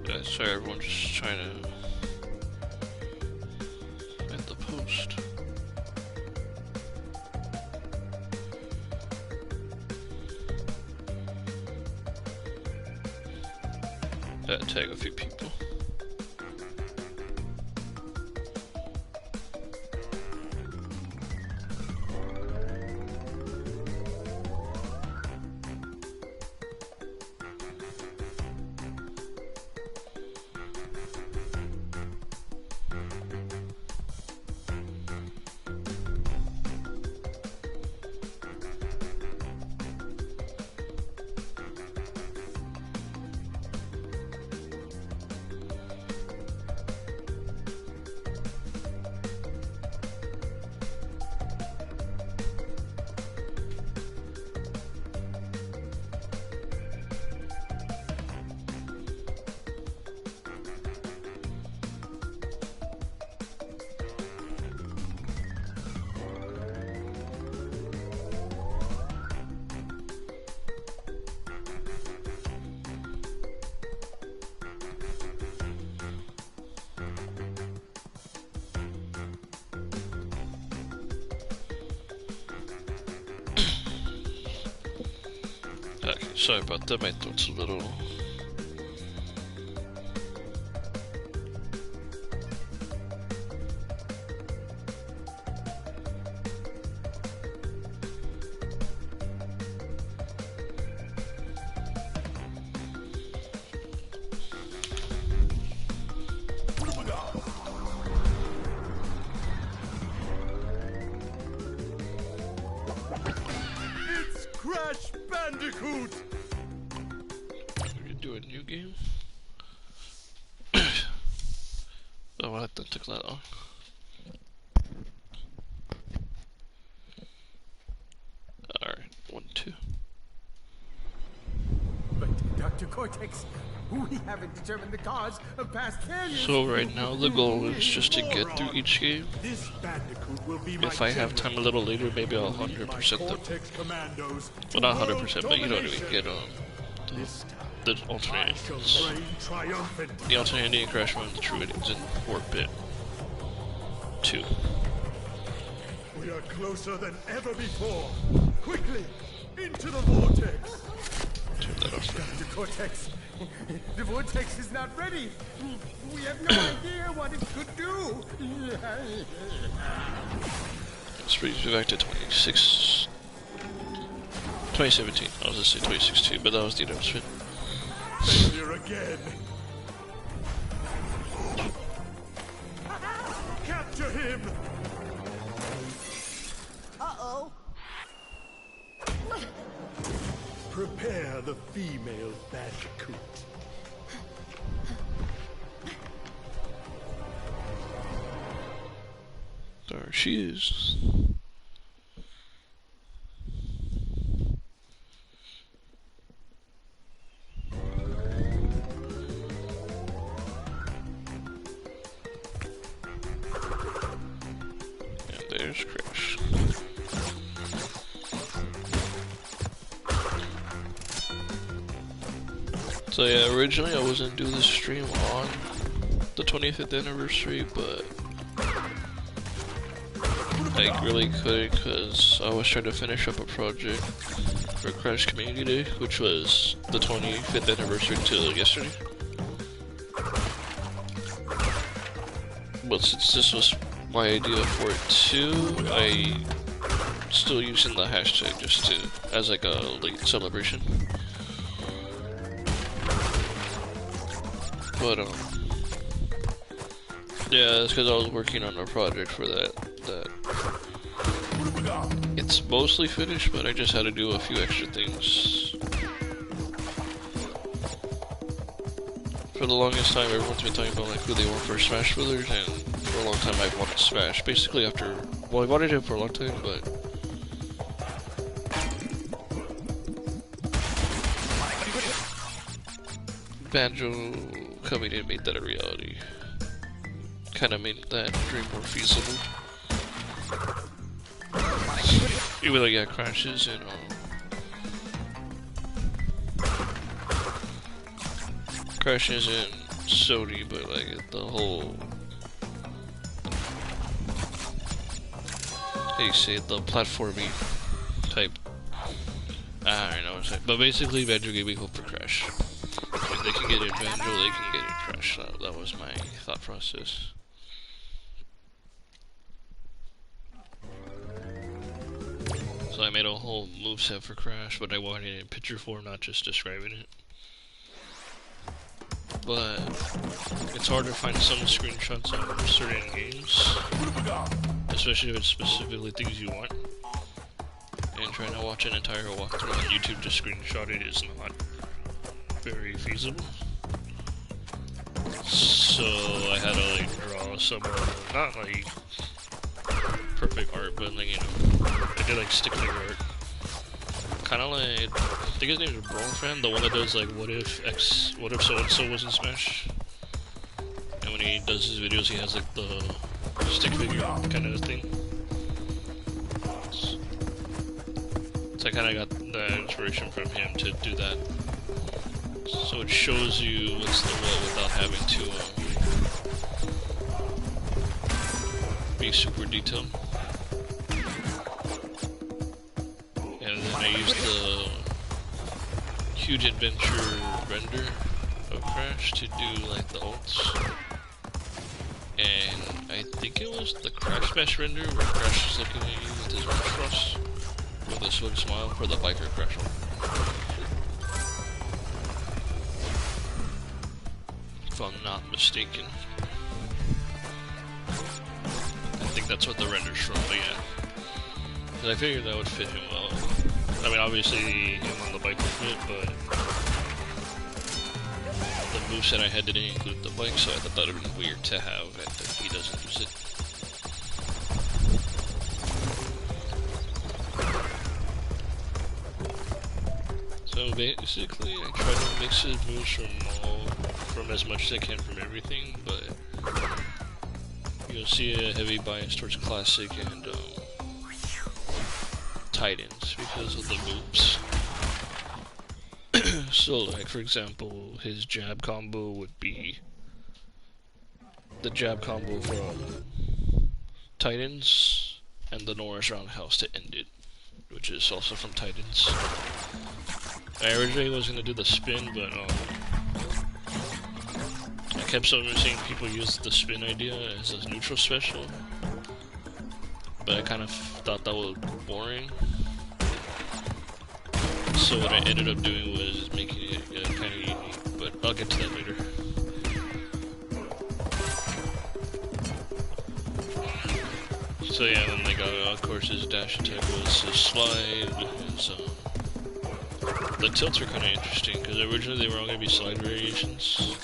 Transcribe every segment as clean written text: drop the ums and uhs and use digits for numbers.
Yeah, sorry, everyone's just trying to at the post. Tag a few people. Okay, sorry about that, my throat's a little... It's Crash Bandicoot! We can do a new game? Oh, well, that took that long. Alright, 1, 2. But, Dr. Cortex, we haven't determined the cause of past failures. So right now the goal is just to get through each game. This Bandicoot will be If I have time a little later, maybe I'll 100% them. Well, not 100%, but you know what I mean. Get the alternate endings. The alternate ending, Crash Mode, the true endings, and Warp Bit 2. We are closer than ever before. Quickly, into the vortex. Turn that off. Dr. Cortex, the vortex is not ready. We have no idea what it could do. This brings me back to 2017. I was gonna say 2016, but that was the announcement. Failure again. Capture him. Uh-oh. Prepare the female Bandicoot. There she is. And there's Crash. So yeah, originally I wasn't doing this stream on the 25th anniversary, but I really couldn't because I was trying to finish up a project for Crash Community Day, which was the 25th anniversary till yesterday. But since this was my idea for it too, I still using the hashtag just to as like a late celebration. But yeah, it's because I was working on a project for that. It's mostly finished, but I just had to do a few extra things. For the longest time, everyone's been talking about like who they want for Smash Brothers, and for a long time I've wanted Smash. Basically after, well, I wanted it for a long time, but Banjo coming in made that a reality. Kinda made that dream more feasible. Even though, yeah, crashes and Sony, but like the whole, how you say it, the platforming type. I don't know what I'm saying. But basically, Banjo gave me hope for Crash. If they can get in Banjo, they can get in Crash. That was my thought process. So I made a whole moveset for Crash, but I wanted it in picture form, not just describing it. But it's hard to find some screenshots on certain games, especially if it's specifically things you want. And trying to watch an entire walkthrough on YouTube to screenshot it is not very feasible. So I had to like draw some, not like perfect art, but like, you know, I did like stick figure art. Kinda like, I think his name is Bronfan, the one that does like what if so-and-so was in Smash. And when he does his videos he has like the stick figure kind of thing. So I kinda got the inspiration from him to do that. So it shows you what's the what without having to be super detailed. And then I used the Huge Adventure render of Crash to do like the ults. And I think it was the Crash Bash render where Crash is looking at you with his arms crossed with a swig smile for the biker Crash one. If I'm not mistaken. I think that's what the render's from, but yeah. Cause I figured that would fit him well. I mean, obviously him on the bike would fit, but the moveset I had didn't include the bike, so I thought that would have been weird to have, and he doesn't use it. So basically, I try to mix his moves from as much as I can from everything, but you'll see a heavy bias towards classic and Titans because of the moves. So, like for example, his jab combo would be the jab combo from Titans and the Norris Roundhouse to end it, which is also from Titans. I originally was gonna do the spin, but I kept seeing people use the spin idea as a neutral special, but I kind of thought that was boring. So what I ended up doing was making it kind of unique, but I'll get to that later. So yeah, then like of course his dash attack was his slide, his the tilts are kind of interesting because originally they were all gonna be slide variations,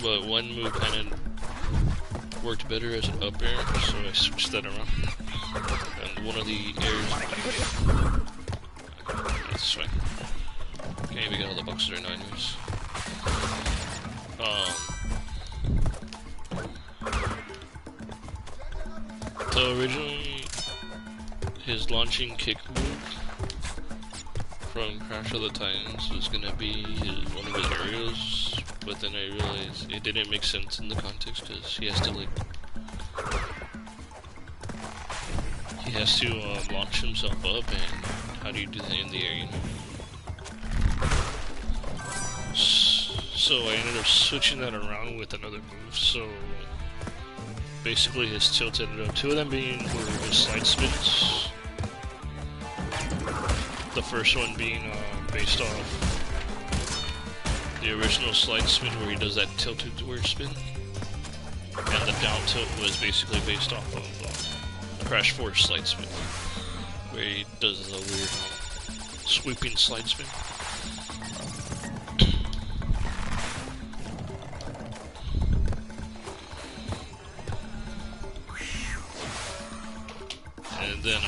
but one move kind of worked better as an up air, so I switched that around. And one of the airs. This way. Can't even get all the boxes right now, anyways. So originally, his launching kick move from Crash of the Titans was gonna be one of his aerials, but then I realized it didn't make sense in the context because he has to like launch himself up, and how do you do that in the air, you know? So I ended up switching that around with another move, so basically his tilt ended up, two of them being were his slide spins. The first one being based off the original slide spin where he does that tilted word spin, and the down tilt was basically based off of Crash 4 slide spin, where he does a weird sweeping slide spin. And then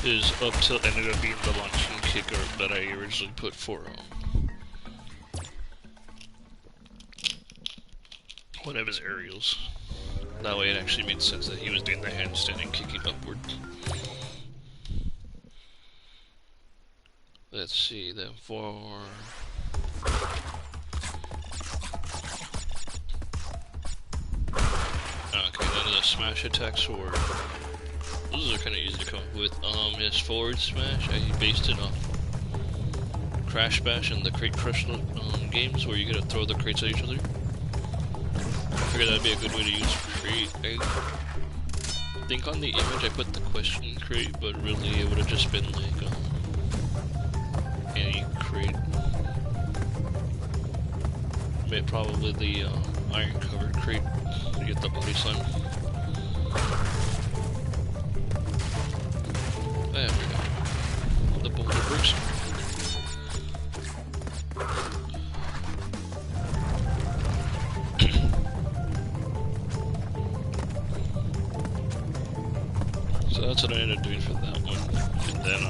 his up tilt ended up being the launching kicker that I originally put for one of his aerials. That way it actually made sense that he was doing the handstand and kicking upward. Let's see, then for smash attacks were, those are kind of easy to come up with. His forward smash, I based it off Crash Bash and the Crate Crush games where you gotta throw the crates at each other. I figured that'd be a good way to use crate. I think on the image I put the question crate, but really it would have just been like any crate. Probably the iron covered crate to get the body slam. There we go. The boulder bricks. So that's what I ended up doing for that one. And then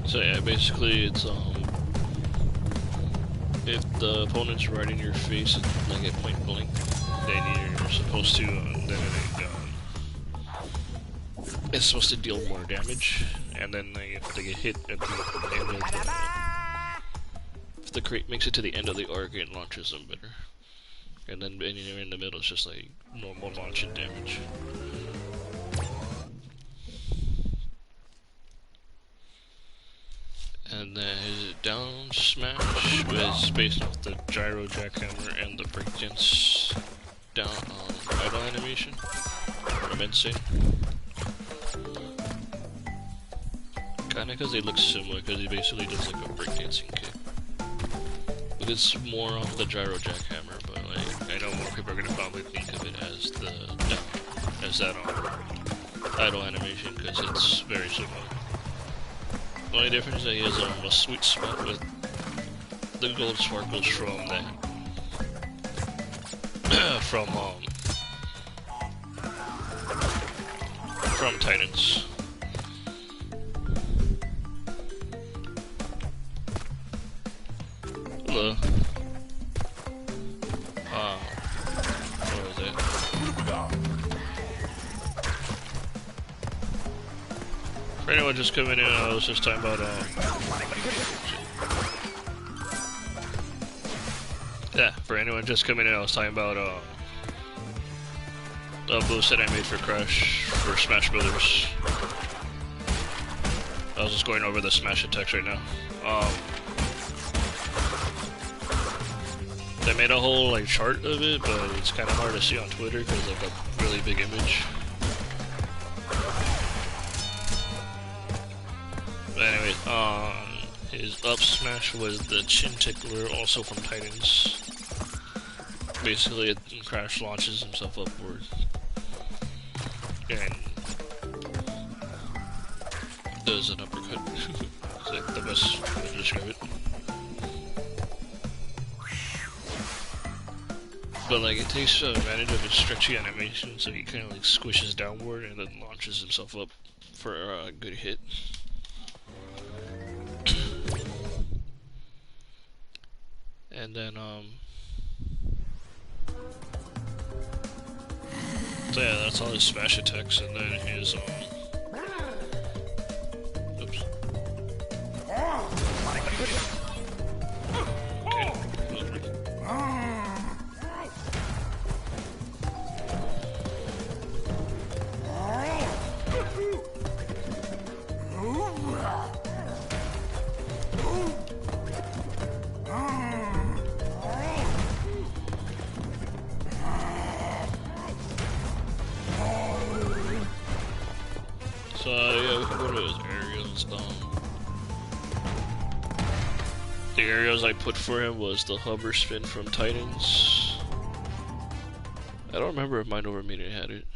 so yeah, basically it's if the opponent's right in your face, like at point blank, then you're supposed to it's supposed to deal more damage, and then if they get hit at the end of the, if the crate makes it to the end of the arc, it launches them better, and then anywhere in the middle it's just like normal launching damage. And then his down smash was based off the gyro jackhammer and the breakdance down idle animation from Insane. Kinda because they look similar, because he basically does like a breakdancing kick. But it's more on the gyro jackhammer, but like I know more people are gonna probably think of it as the as that idle animation because it's very similar. The only difference is that he has a sweet spot with the gold sparkles from that from Titans. Hello. What was it? For anyone just coming in, I was just talking about yeah, for anyone just coming in, I was talking about a boost that I made for Crash for Smash Brothers. I was just going over the Smash attacks right now. I made a whole like chart of it, but it's kind of hard to see on Twitter because like a really big image. But anyway, his up smash was the chin tickler, also from Titans. Basically, Crash launches himself upward and does an uppercut. It's like the best way to describe it. But like it takes advantage of his stretchy animation, so he kind of like squishes downward and then launches himself up for a good hit. And then so yeah, that's all his smash attacks, and then his oops. Okay. So yeah, we can go to his aerials. The aerials I put for him was the hover spin from Titans. I don't remember if Mind Over Meter had it.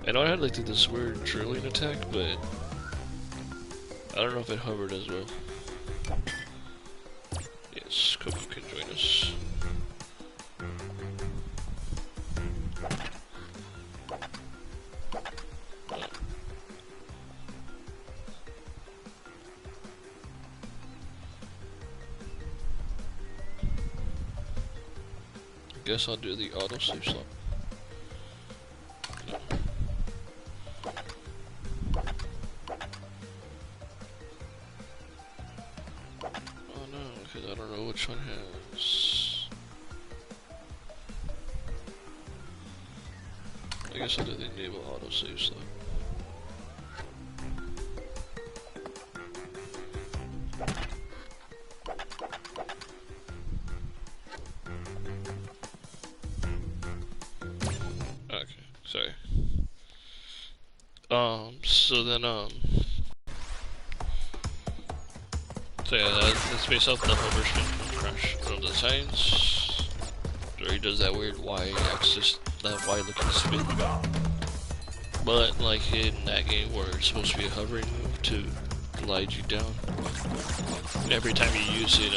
I know I had like this weird drilling attack, but I don't know if it hovered as well. Yes, Coco can join us. Guess I'll do the auto save slot. which one has... I guess I'll do the enable autosave slot. Okay, sorry. So yeah, that's based off the whole version of Crash of the Titans, where he does that weird Y-axis, that Y-looking spin. But like in that game where it's supposed to be a hovering move to glide you down, every time you use it,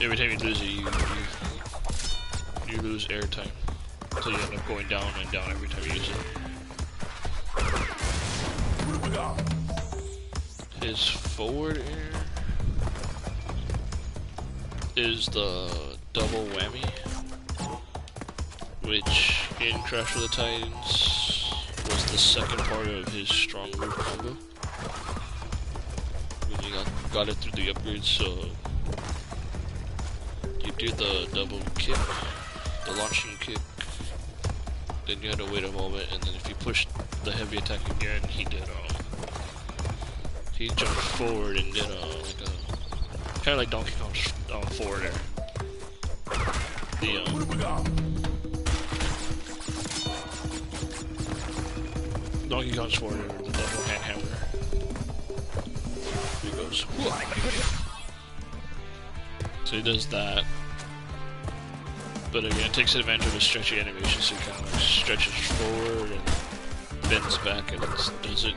every time you lose it, you lose airtime, so you end up going down and down every time you use it. His forward air is the double whammy, which in Crash of the Titans was the second part of his strong move combo. When you got it through the upgrades, so you do the double kick, the launching kick, then you had to wait a moment, and then if you pushed the heavy attack again, he jumped forward and did kind of like Donkey Kong's forward air. Donkey Kong's forward air, the double hand hammer. He goes, so he does that. But again, it takes advantage of the stretchy animation, so he kind of like stretches forward and bends back and does it.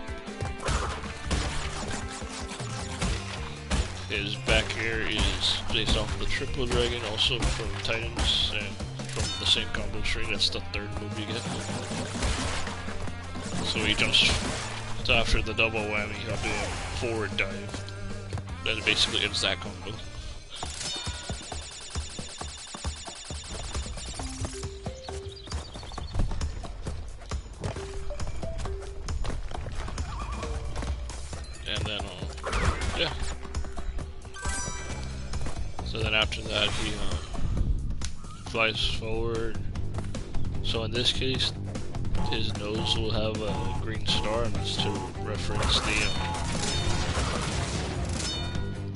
His back air is based off the triple dragon, also from Titans, and from the same combo tree. That's the third move you get. So he jumps, so after the double whammy, he'll do a forward dive. That basically ends that combo. And then, yeah. So then after that, he flies forward. So in this case, his nose will have a green star, and that's to reference the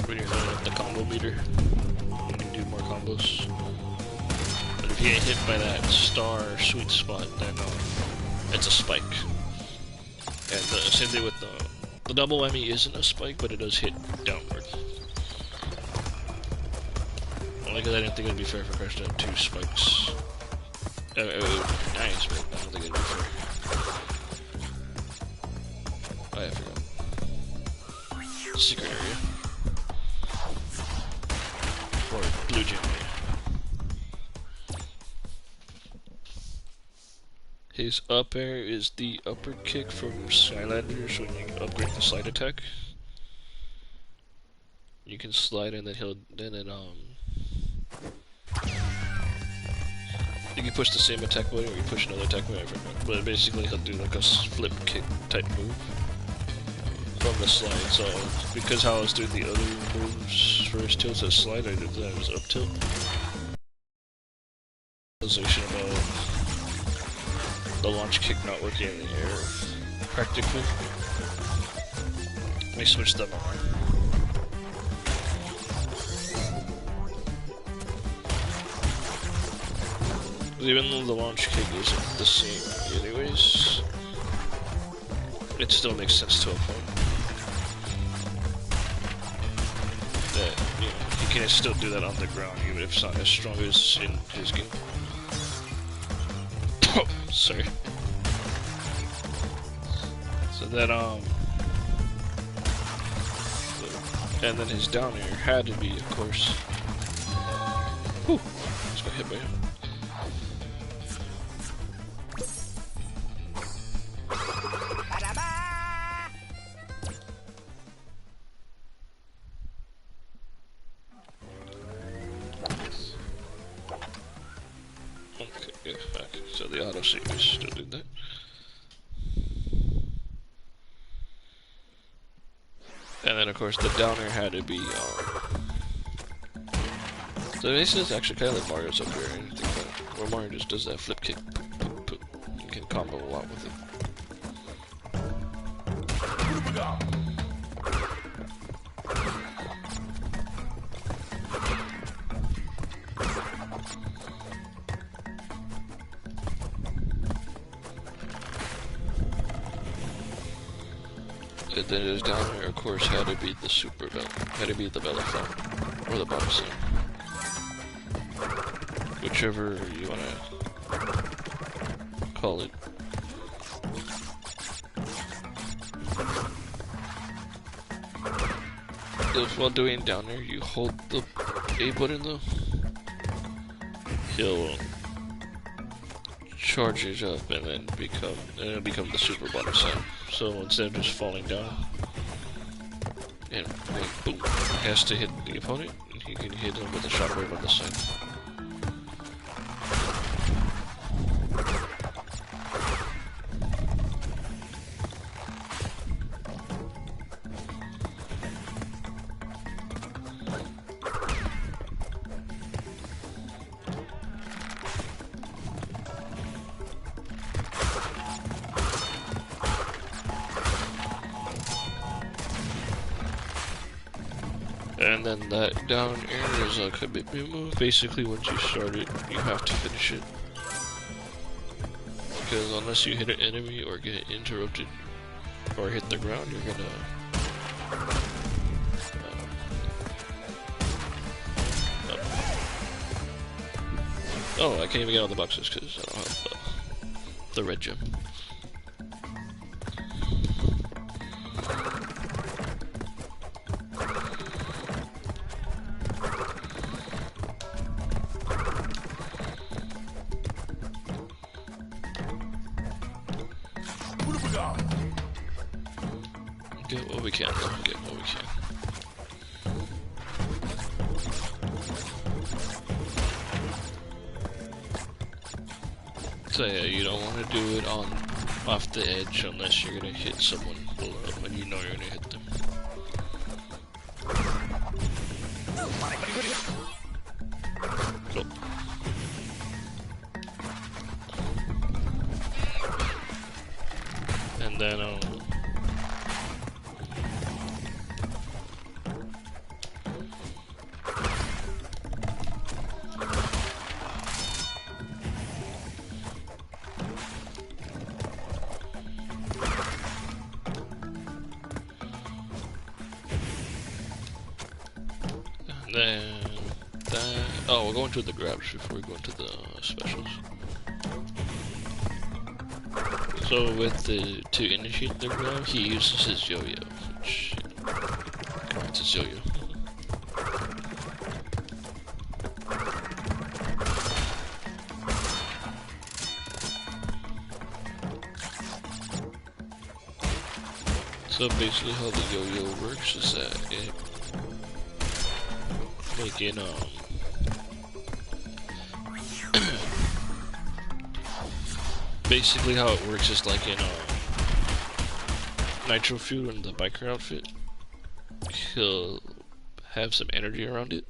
when you're filling up the combo meter, when you do more combos. But if you get hit by that star sweet spot, then it's a spike. And the same thing with the double whammy isn't a spike, but it does hit downward. Only because I didn't think it'd be fair for Crash to have two spikes. It would be nice, but I don't think it'd be fair. Oh yeah, I forgot. Secret area. Or blue gym area. His up air is the upper kick from Skylanders when you upgrade the slide attack. You can slide and then you can push the same attack button or you push another attack button, I forgot. But basically he'll do like a flip kick type move from the slide. So because how I was doing the other moves for his tilt as slide, I did that as up tilt. Realization about the launch kick not working in the air practically. Let me switch them on. Even though the launch kick isn't the same anyways, it still makes sense to a point. That, you know, he can still do that on the ground even if it's not as strong as in his game. Sorry. So then, and then his down air had to be, of course. Whew, just got hit by him. So the auto save is still doing that. And of course, the downer had to be. So basically, it's actually kind of like Mario's up here, and anything like that, where Mario just does that flip kick. Poop, poop, poop. You can combo a lot with it. And then it was down here, of course, had to be the super belt, had to be the belly flop, or the bottom seam. Whichever you wanna call it. If while doing down there, you hold the A button though, he'll charge it up and then it'll become the super bottom side. So instead of just falling down, and like, boom, has to hit the opponent, and he can hit him with a shockwave on the side. And then that down air is a commitment move. Basically, once you start it, you have to finish it. Because unless you hit an enemy or get interrupted or hit the ground, you're gonna... Oh, I can't even get out of the boxes because I don't have the red gem. Get what we can, though. Get what we can. So yeah, you don't want to do it off the edge unless you're gonna hit someone below, and you know you're gonna hit them. Nope. And then oh, we'll go into the grabs before we go into the specials. So to initiate the grab, he uses his yo-yo, which, it's his yo-yo. So basically how the yo-yo works is that it, like in, basically how it works is like in Nitro Fuel in the biker outfit, he'll have some energy around it.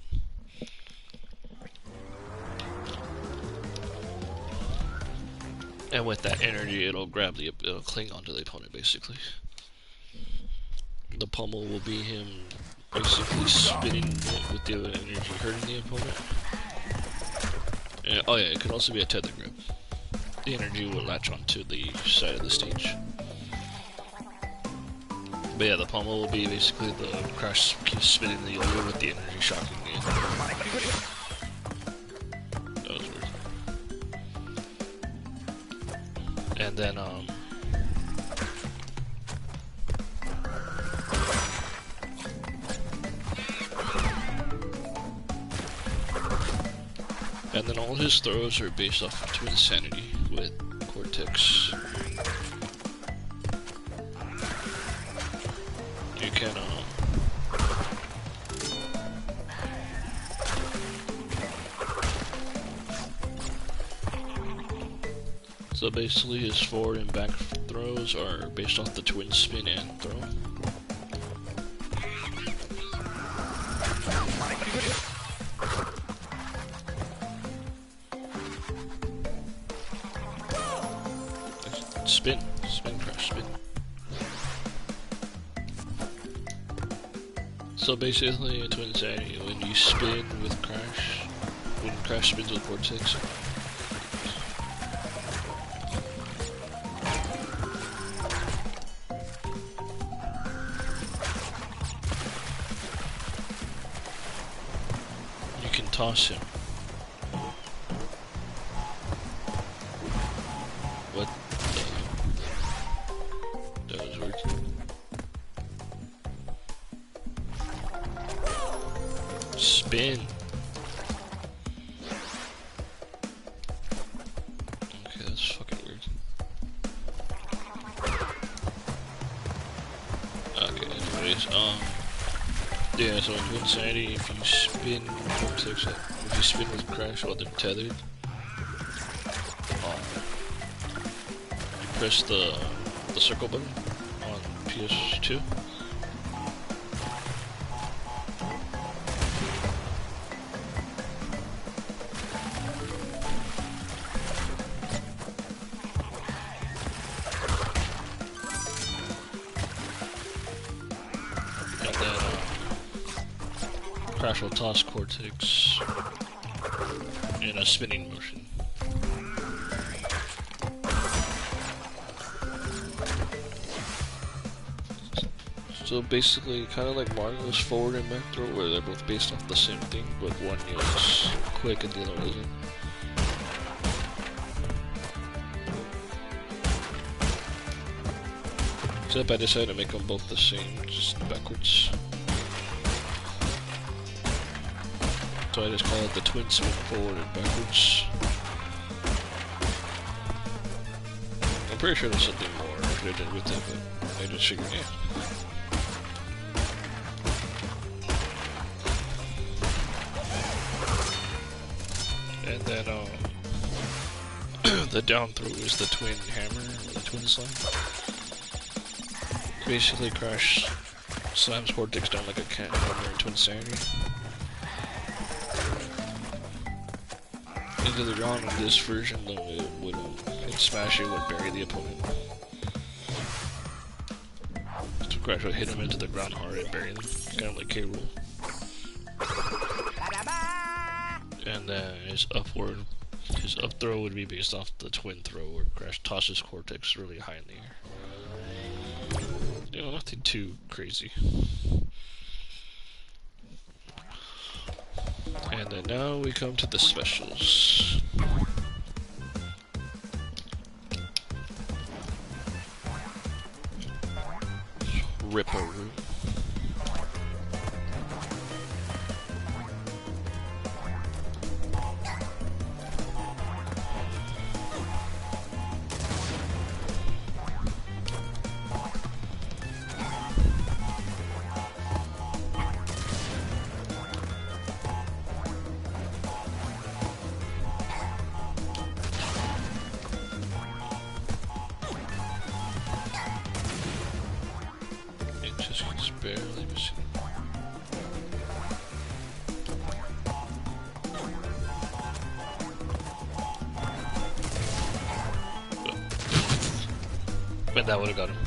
And with that energy, it'll cling onto the opponent basically. The pummel will be him basically spinning it with the other energy, hurting the opponent. And, oh yeah, it could also be a tether grip. The energy will latch onto the side of the stage. But yeah, the pummel will be basically the crash spinning the yo-yo with the energy shocking the That was weird. And then, and then all his throws are based off of Insanity with Cortex. You can, so basically his forward and back throws are based off the twin spin and throw. Spin. Spin, crash, spin. So basically, it's when Insanity, when you spin with Crash, when Crash spins with Cortex. You can toss him. What the? That was weird. Spin. Okay, that's fucking weird. Okay, anyways, yeah, so in Insanity, if you spin Cortex, if you spin with Crash while they're tethered, you press the circle button on PS2. And then Crash will toss Cortex in a spinning motion. So basically, kind of like Mario's forward and back throw, where they're both based off the same thing, but one is quick and the other isn't. Except I decided to make them both the same, just backwards. So I just call it the twin spin forward and backwards. I'm pretty sure there's something more I could have done with it, but I just figured it. And then, the down throw is the twin hammer, or the twin slam. Basically, Crash slams Cortex down like a hammer into Insanity. Into the ground in this version, though, it would smash it, would bury the opponent. So Crash would hit him into the ground hard and bury them, kind of like K. Rool. And then his up throw would be based off the twin throw, where Crash tosses Cortex really high in the air. You know, nothing too crazy. And then now we come to the specials. Ripperoo. Just barely missing. But that would have got him.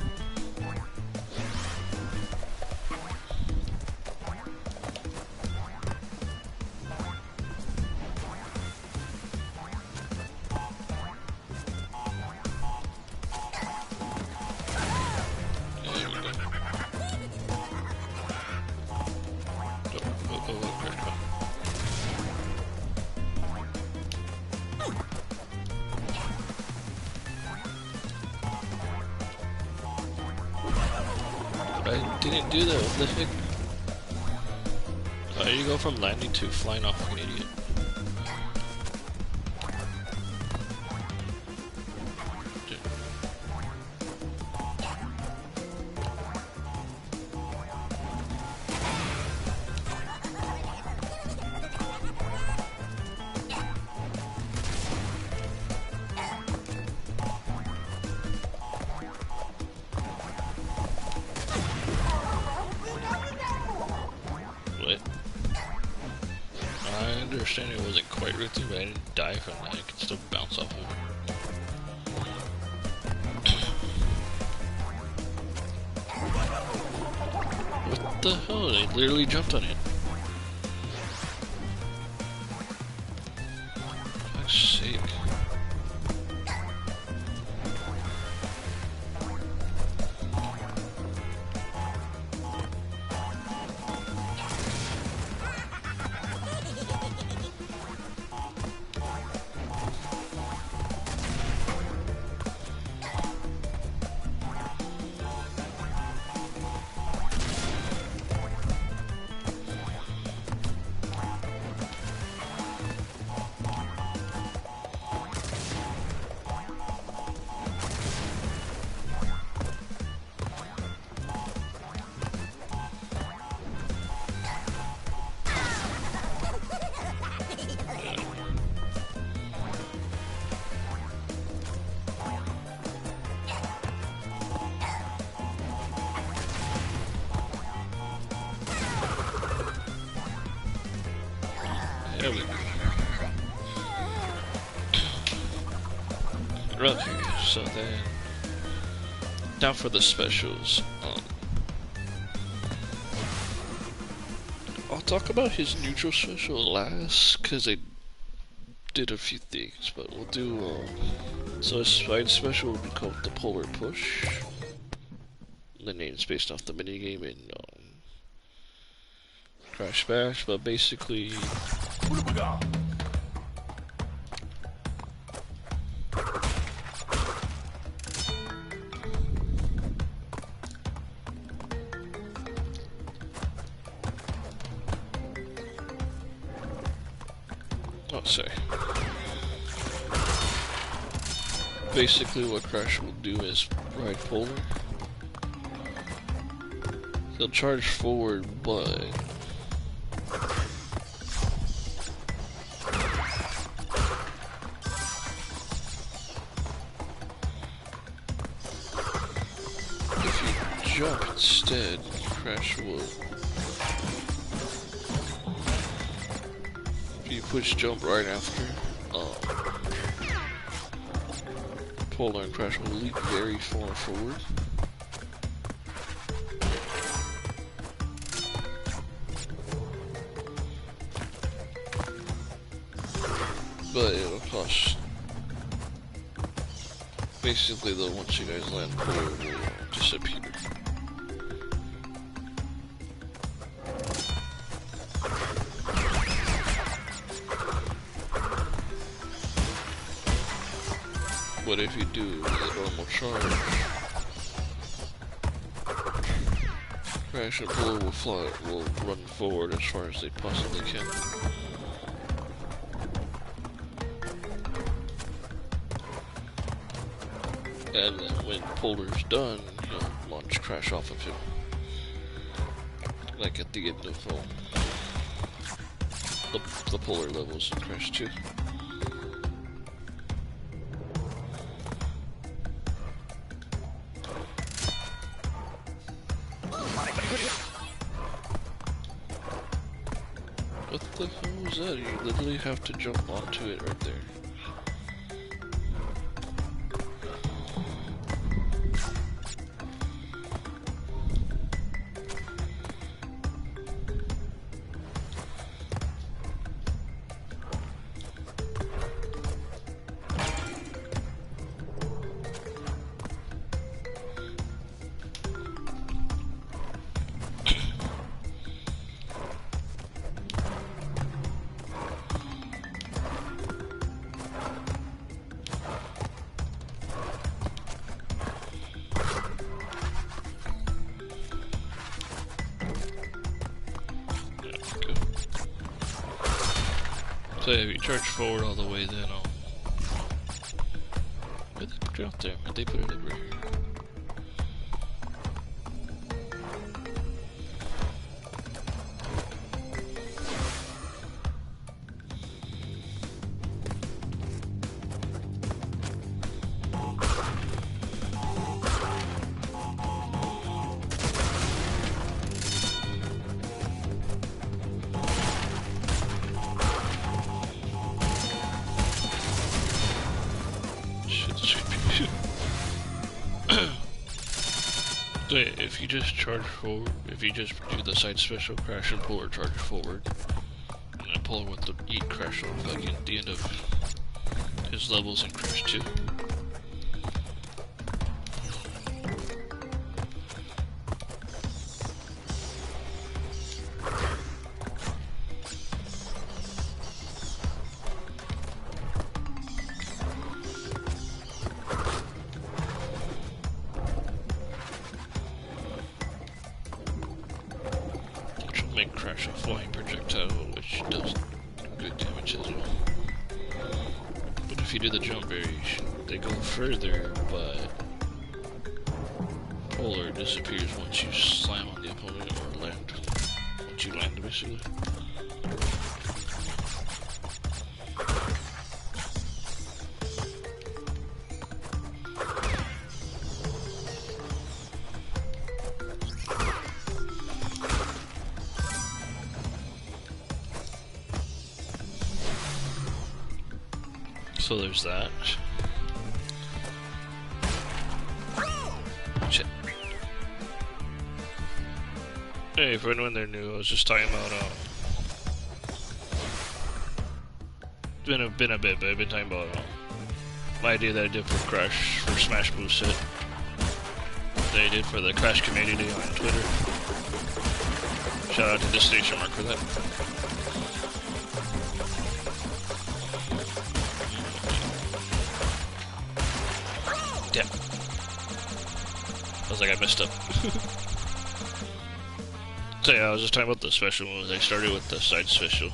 I didn't do that with the heck. How do you go from landing to flying off like an idiot? What? I understand it wasn't quite right through, but I didn't die from that. I could still bounce off of it. the hell? They literally jumped on it. For fuck's sake. There we go. Okay, so then now for the specials. I'll talk about his neutral special last, cause I did a few things, but we'll do so his side special will be called the Polar Push. The name's based off the minigame in Crash Bash, but basically sorry. Basically what Crash will do is ride Polar. He'll charge forward, but if you jump instead, Crash will. If you push jump right after, Polar and Crash will leap very far forward. But it'll cost. Basically, though, once you guys land, Polar will disappear. But if you do the normal charge, Crash and Polar will run forward as far as they possibly can. And then when Polar's done, he'll launch Crash off of him. Like at the end of the Polar levels in Crash 2. What the hell was that? You literally have to jump onto it right there. So if you charge forward all the way, then where'd they put it out there? Where'd they put it over here? So yeah, if you just charge forward, if you just do the side special, crash and pull or charge forward, and then pull with the eat crash off, like at the end of his levels in Crash 2. Make Crash a flying projectile, which does good damage as well. But if you do the jump variation, they go further, but Polar disappears once you slam on the opponent or land. Once you land, basically. So there's that. Shit. Hey, for anyone they're new, I was just talking about, been a bit, but I've been talking about, my idea that I did for Crash, for Smash Moveset. That I did for the Crash community on Twitter. Shout out to Destination Mark for that. Damn. I was like, I messed up. So yeah, I was just talking about the special moves. I started with the side special.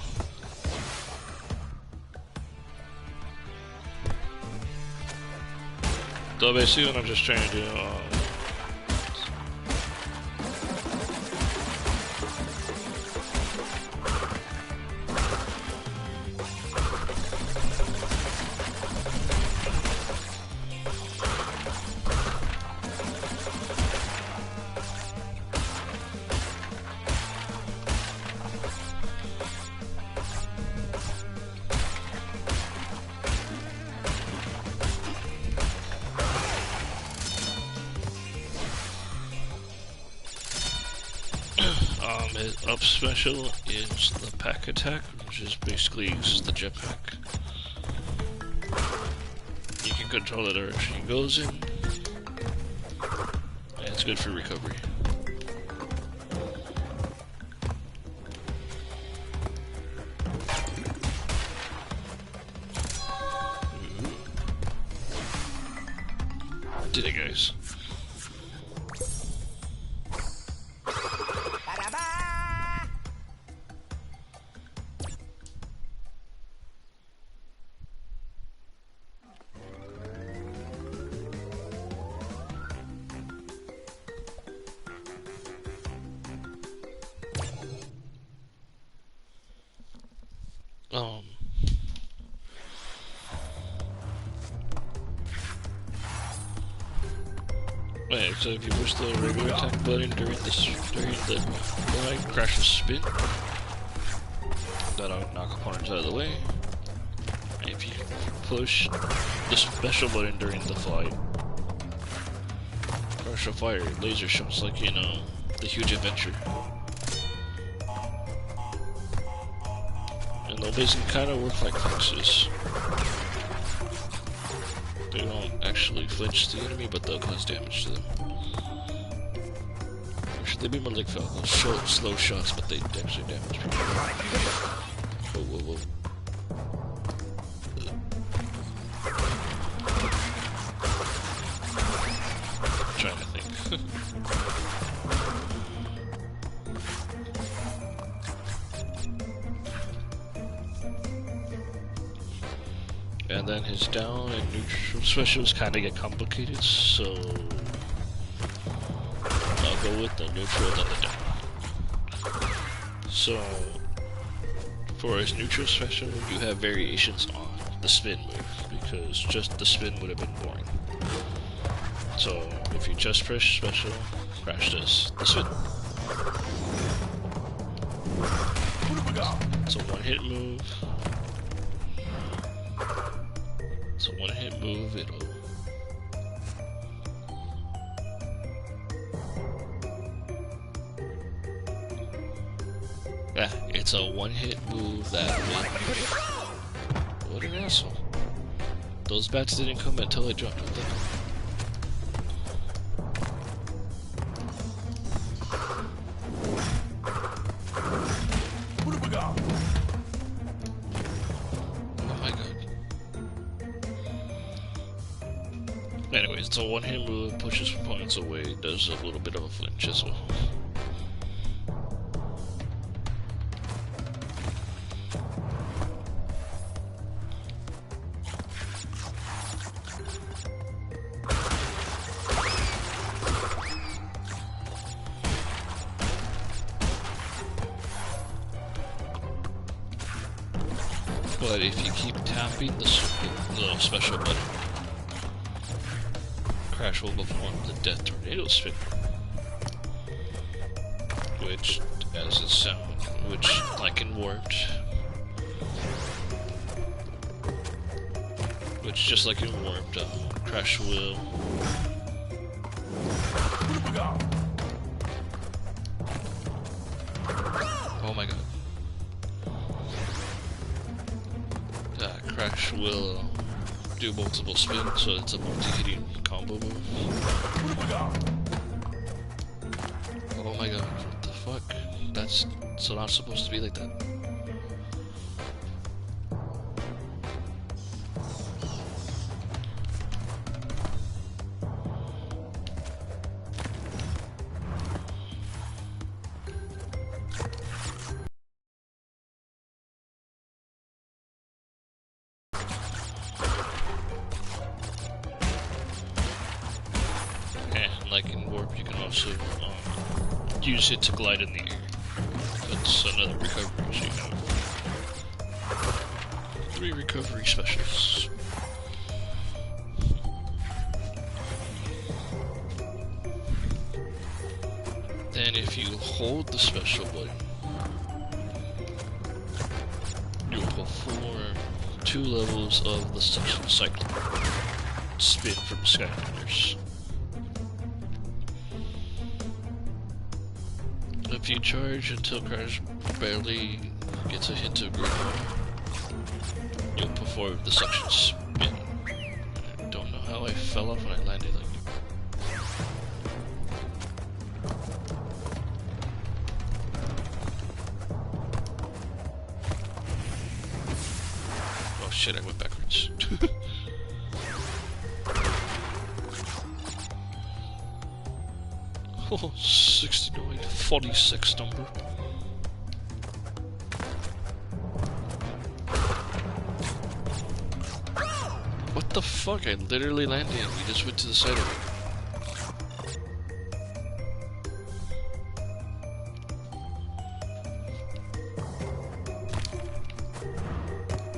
So basically what I'm just trying to do, his up special is the pack attack, which is basically uses the jetpack. You can control the direction he goes in, and it's good for recovery. Ooh. Did it, guys. Wait, so if you push the regular attack button during the glide, crash and spin, that'll knock opponents out of the way. And if you push the special button during the flight, crash will fire laser shots like in the Huge Adventure. And they'll basically kind of work like foxes. They don't actually flinch the enemy, but they'll cause damage to them. Or should they be more like falcons? Short, slow shots, but they actually damage people. Whoa, whoa, whoa. I'm trying to think. And then his down and neutral specials kind of get complicated, so I'll go with the neutral then the down. So for his neutral special, you have variations on the spin move, because just the spin would have been boring. So if you just press special, Crash does the spin. It's a one-hit move. So one hit move, it'll Yeah, it's a one-hit move that will... What an asshole. Those bats didn't come until I jumped. What the hell? Oh my god. Anyways, it's a one-hit move, pushes opponents away, does a little bit of a flinch as well. But if you keep tapping the special button, Crash will perform the Death Tornado Spin, which, as it sounds, which, like in Warped, which just like in Warped, Crash will... Oh my god. Crash will do multiple spins, so it's a multi-hitting combo move. Oh my god, what the fuck? That's so not supposed to be like that. Like in Warp, you can also use it to glide in the air. That's another recovery, so you have 3 recovery specials. Then if you hold the special button, you'll perform 2 levels of the cycle spin from Skylanders. If you charge until Crash barely gets a hint of green, you'll perform the suction spin. I don't know how I fell off when I landed like that. Oh shit, I went backwards. Oh, 69, 46 number. What the fuck? I literally landed and we just went to the side of it.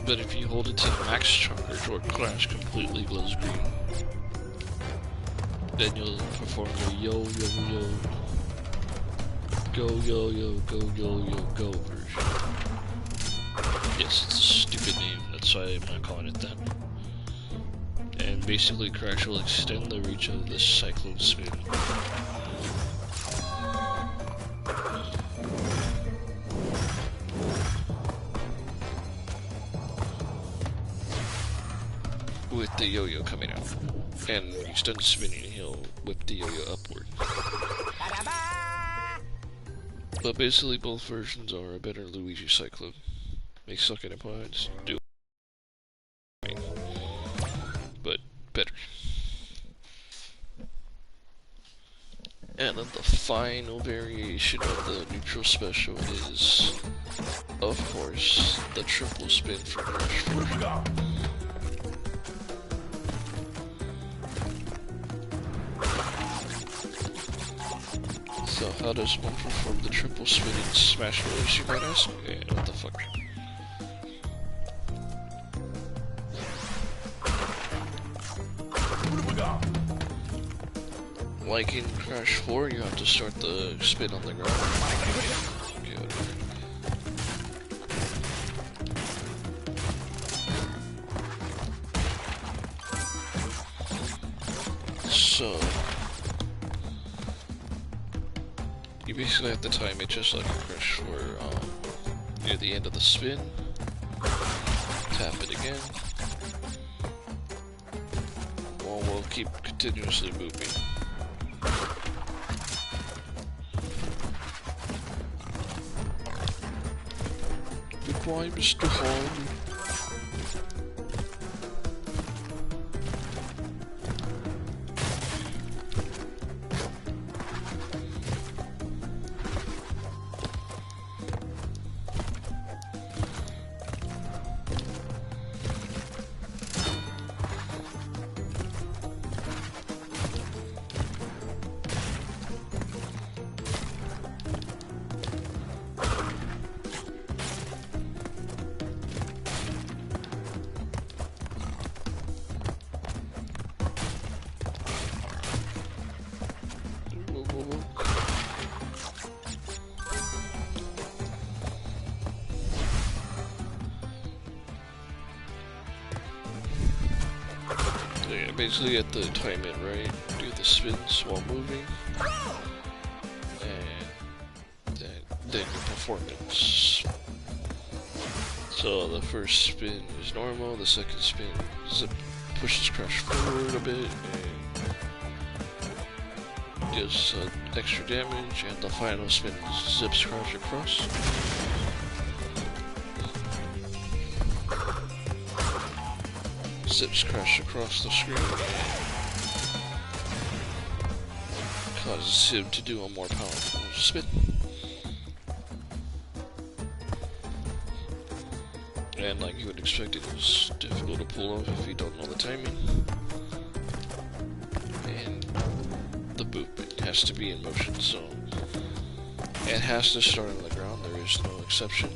But if you hold it to the max charge or Crash completely glows green, then you'll perform the yo yo yo go yo yo go yo yo go version. Yes, it's a stupid name, that's why I'm not calling it that. And basically Crash will extend the reach of this cyclone spin. With the yo-yo coming out. And when he's done spinning, he'll whip the yo-yo upward. But basically both versions are a better Luigi Cyclone. They suck at it pods, do it, but better. And then the final variation of the neutral special is, of course, the triple spin from Crash 4. So how does one perform the triple spin in Smash Bros, you might ask? Yeah, what the fuck? Like in Crash 4, you have to start the spin on the ground. Okay, whatever. So... you You basically have to time it just like a crash for near the end of the spin. Tap it again. Well, we'll keep continuously moving. Goodbye, Mr. Hall. Yeah, basically you have to time it right, do the spins while moving, and then your performance. So the first spin is normal, the second spin pushes Crash forward a bit and deals extra damage, and the final spin zips Crash across. Zips Crash across the screen and causes him to do a more powerful spin. And like you would expect, it was difficult to pull off if you don't know the timing. And the movement has to be in motion, so it has to start on the ground, there is no exception.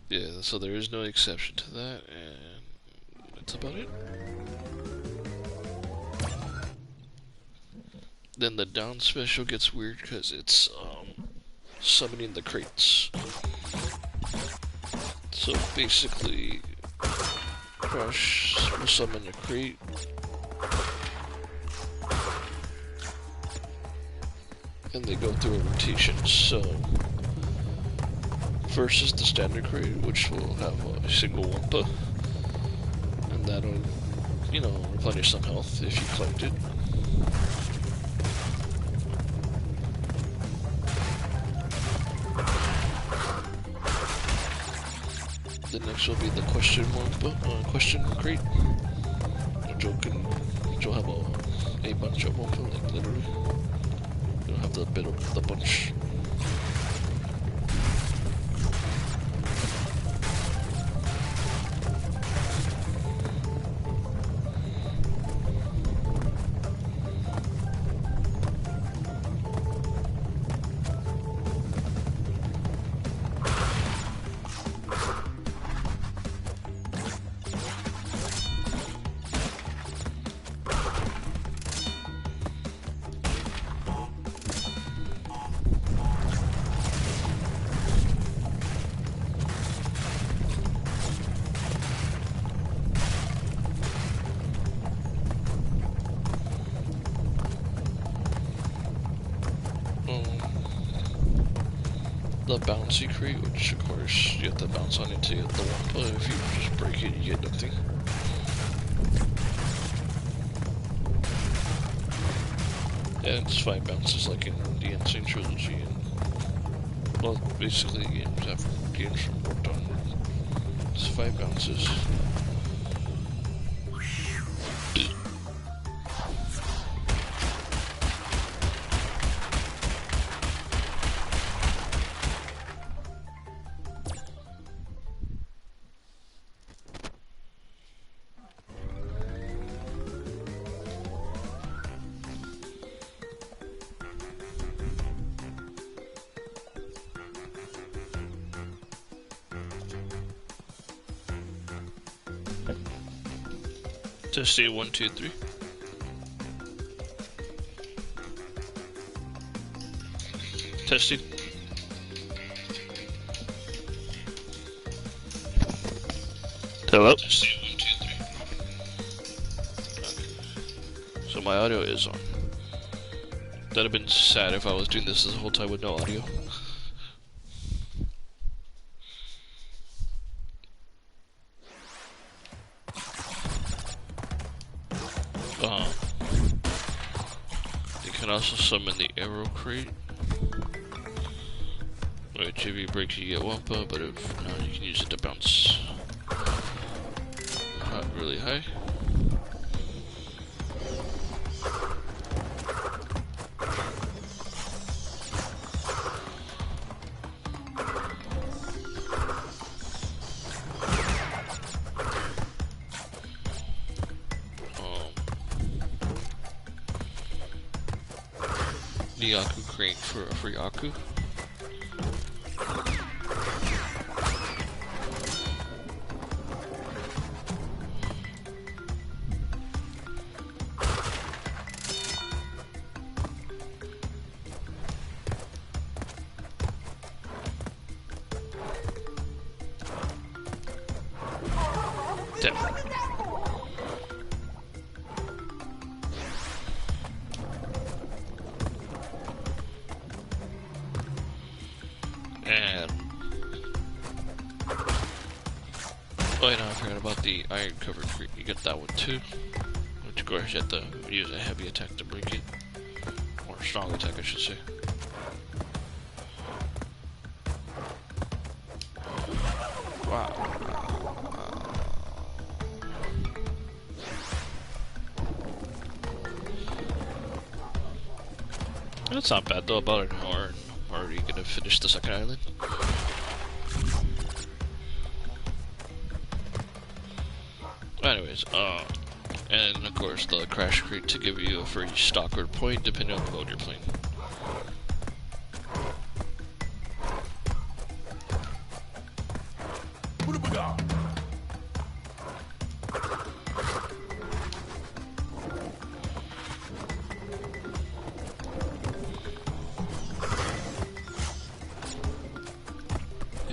Yeah, so there is no exception to that, and that's about it. Then the down special gets weird because it's summoning the crates. So basically, Crash will summon a crate. And they go through a rotation, so first is the standard crate, which will have a single Wumpa, and that'll, you know, replenish some health if you collect it. The next will be the question Wumpa, question crate, which will have a bunch of Wumpa, like literally. You'll have the bit of the bunch. The bouncy crate, which of course you have to bounce on it to get the Wumpa. If you just break it, you get nothing. Yeah, it's 5 bounces like in the Sane Trilogy, and well, basically games from worked on. It's 5 bounces. Testing 1, 2, 3. Testing. Hello? So my audio is on. That'd have been sad if I was doing this the whole time with no audio. You can also summon the arrow crate, which if you break you get Wampa, but if not you can use it to bounce really high. The Aku crate for a free Aku. Damn. And oh yeah, no, I forgot about the iron covered crate. You get that one too. Which of course you have to use a heavy attack to break it. Or a strong attack I should say. Wow. That's not bad though, about an hour and I'm already gonna finish the second island. Anyways, and of course the crash crate to give you a free stock or point depending on the mode you're playing.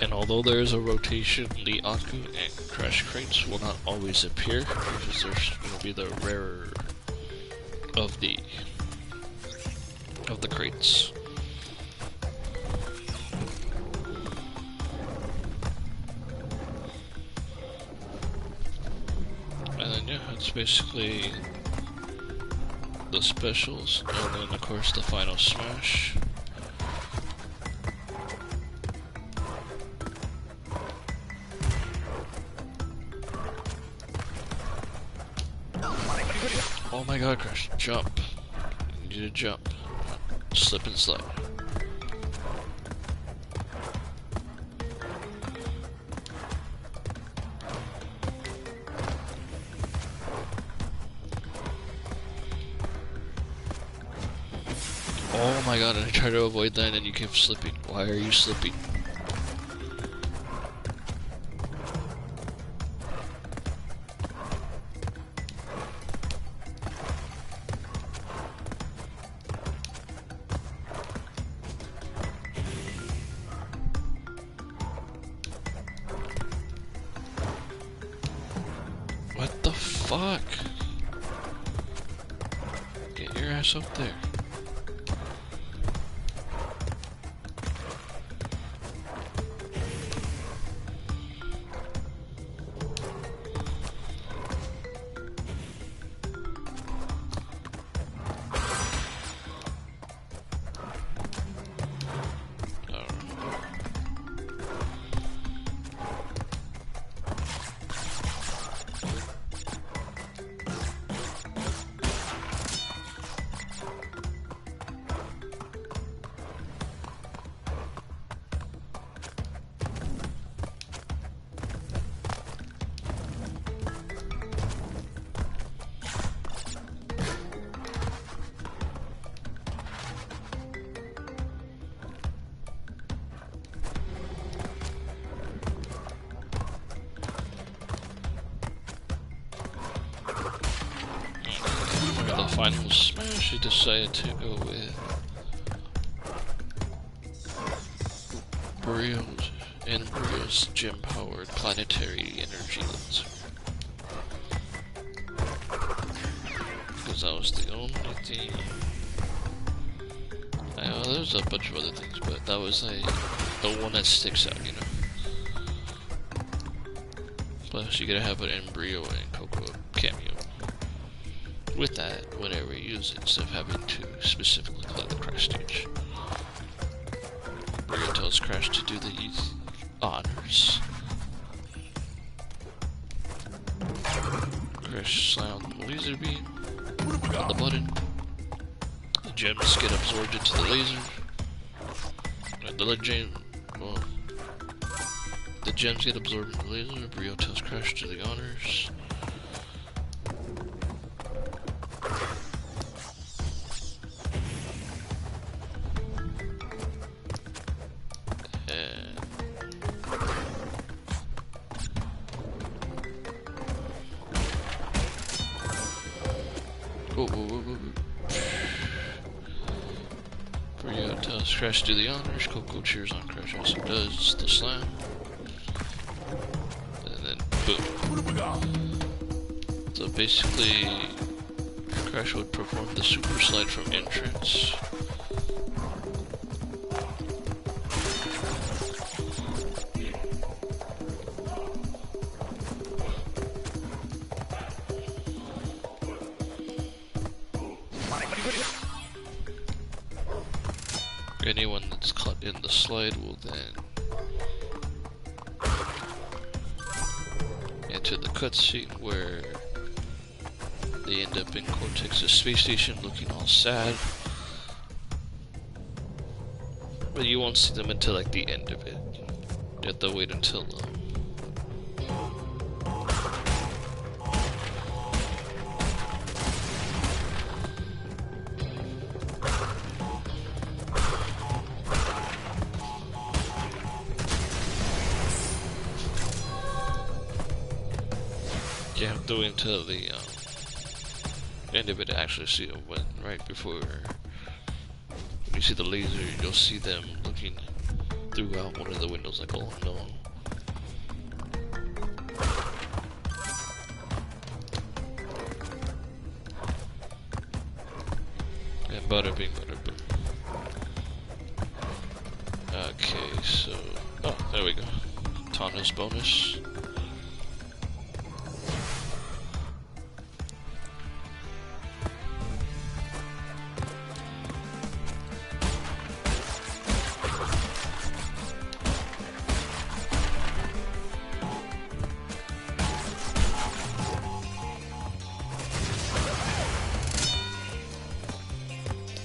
And although there is a rotation, the Aku and crash crates will not always appear because there's going to be the rarer of the crates. And then yeah, it's basically the specials, and then of course the final smash. Oh my god, Crash, jump. You need to jump. Slip and slide. Oh my god, and I tried to avoid that and you kept slipping. Why are you slipping? What the fuck? Get your ass up there. Final smash, he decided to go with Burrio's gem-powered planetary energy laser. that was the only thing. There's a bunch of other things, but that was like the one that sticks out, you know. Plus, you gotta have an embryo and Coco cameo. With that, whenever you use it, instead of having to specifically play the Crash stage. Brio tells Crash to do the honors. Crash slams the laser beam on the button. The gems get absorbed into the laser. The gems get absorbed into the laser. Brio tells Crash to do the honors. Brio tells Crash to do the honors. Coco cheers on Crash as he does the slam. And then boom. So basically, Crash would perform the super slide from entrance. Anyone that's caught in the slide will then enter the cutscene where they end up in Cortex's space station looking all sad. But you won't see them until like the end of it. You have to wait until you have to wait until the end of it to actually see them. When right before when you see the laser, you'll see them looking throughout one of the windows like, oh no. And bada bing, bada boom. Okay, so oh, there we go. Tana's bonus.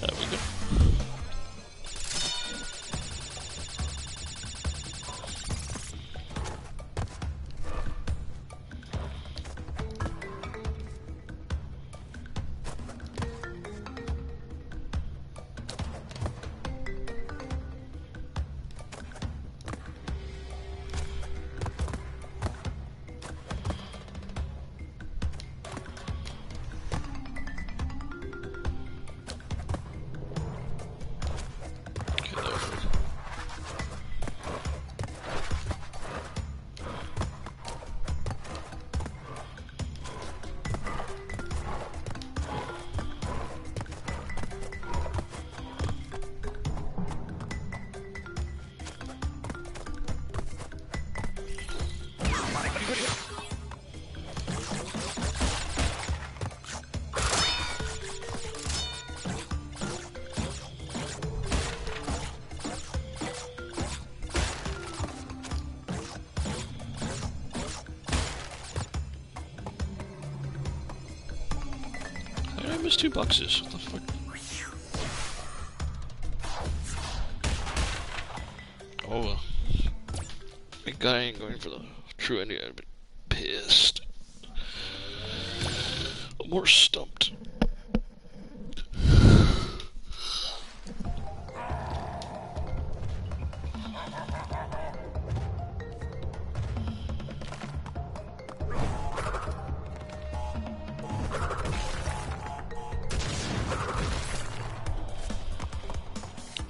There we go. I missed 2 boxes. What the fuck? Oh well. Thank God I ain't going for the true ending. I've been pissed. I'm more stumped.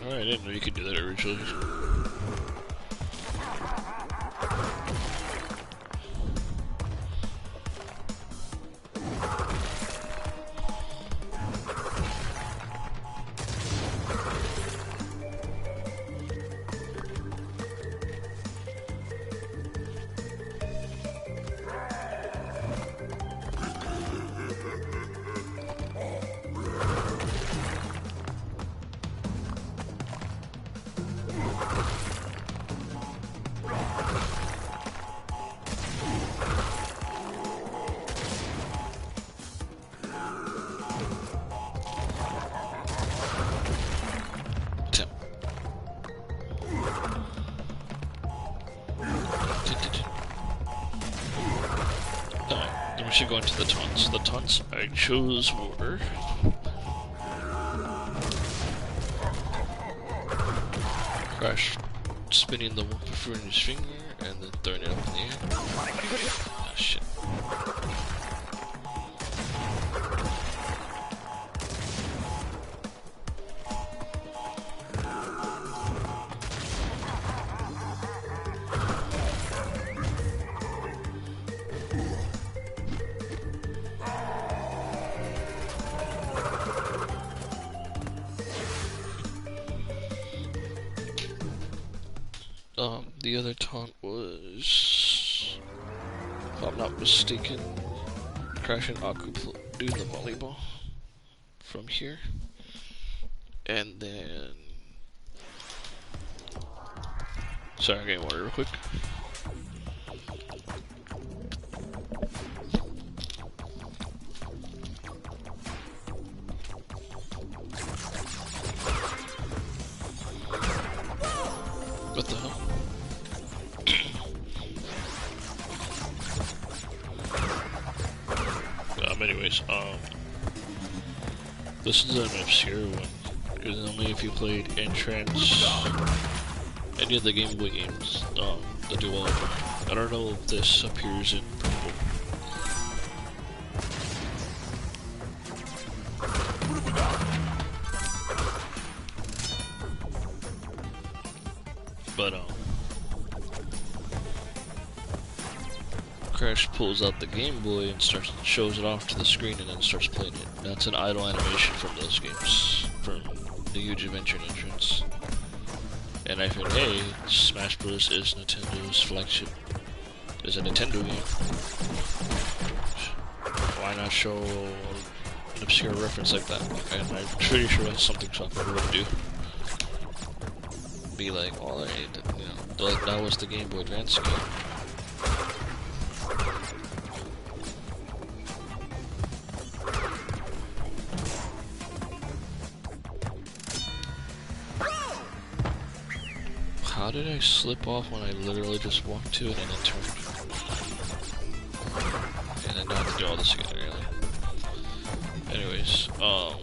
Alright, I didn't know you could do that originally. actually go into the taunts. The taunts I chose were Crash spinning the one before in his finger and then throwing it up in the air. Ah, shit. The other taunt was, if I'm not mistaken, Crash and Aku doing the volleyball from here. And then... Sorry, I'm getting water real quick. What the hell? Anyways, this is an obscure one, because only if you played Entrance, any of the Game Boy games, the dual. I don't know if this appears in purple. But, Crash pulls out the Game Boy and shows it off to the screen and then starts playing it. That's an idle animation from those games, from the Huge Adventure Entrance. And I think, hey, Smash Bros. Is Nintendo's flagship. It's a Nintendo game. Why not show an obscure reference like that? And I'm pretty sure that's something Software would do. Be like, oh, you know, that was the Game Boy Advance game. How did I slip off when I literally just walked to it and then turned? And then not to do all this again, really. Anyways, so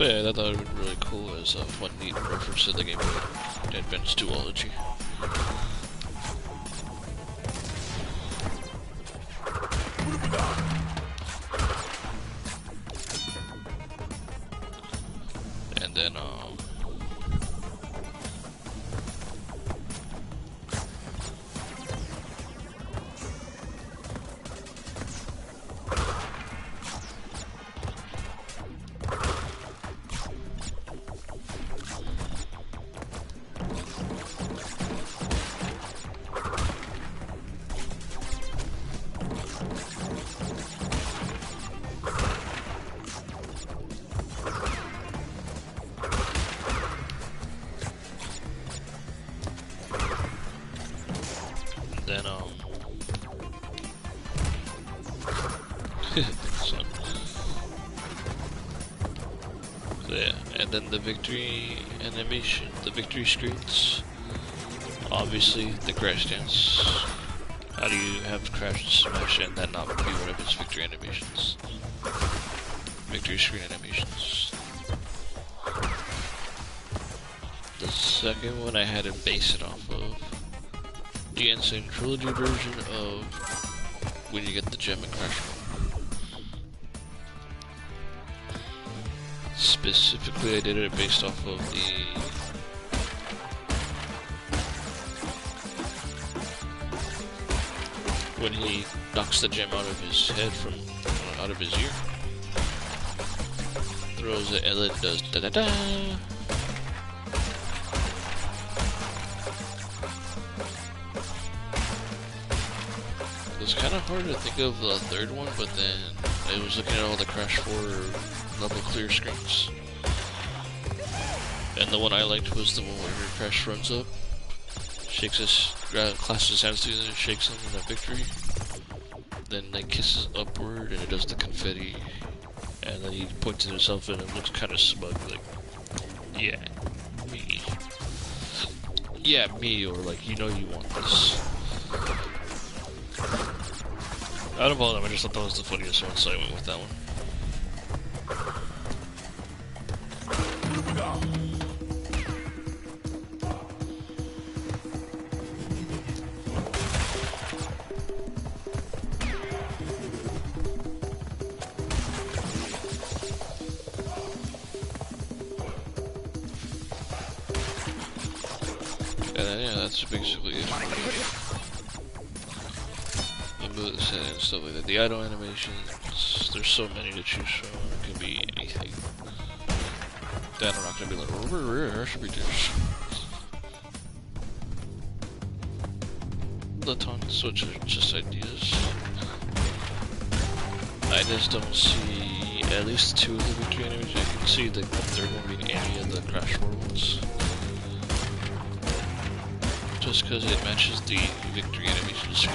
yeah, I thought that would be really cool as a one neat reference to the Game Boy Advance duology. And then, so yeah, and then the victory animation, the victory screens, obviously the Crash dance. How do you have Crash Smash and that not be one of its victory animations? Victory screen animations. The second one I had to base it off of the Sane Trilogy version of when you get the gem in Crash 1. Specifically, I did it based off of when he knocks the gem out of his head out of his ear, throws it, and then does da da da. It was kind of hard to think of the third one, but then I was looking at all the Crash 4 level clear screens. And the one I liked was the one where Crash runs up, shakes his, clasps his hands together, shakes them in a victory, then like kisses upward and it does the confetti, and then he points at himself and it looks kind of smug, like, yeah, me. yeah, me, or like, you know you want this. Out of all of them, I just thought that was the funniest one, so I went with that one. And then, yeah, that's basically it. And stuff like that. The idle animations, there's so many to choose from. It can be anything. That I'm not gonna be like, I should be this. The tons, which are just ideas. I just don't see at least 2 of the victory animations. I can see the third one being any of the Crash worlds. Just because it matches the victory animations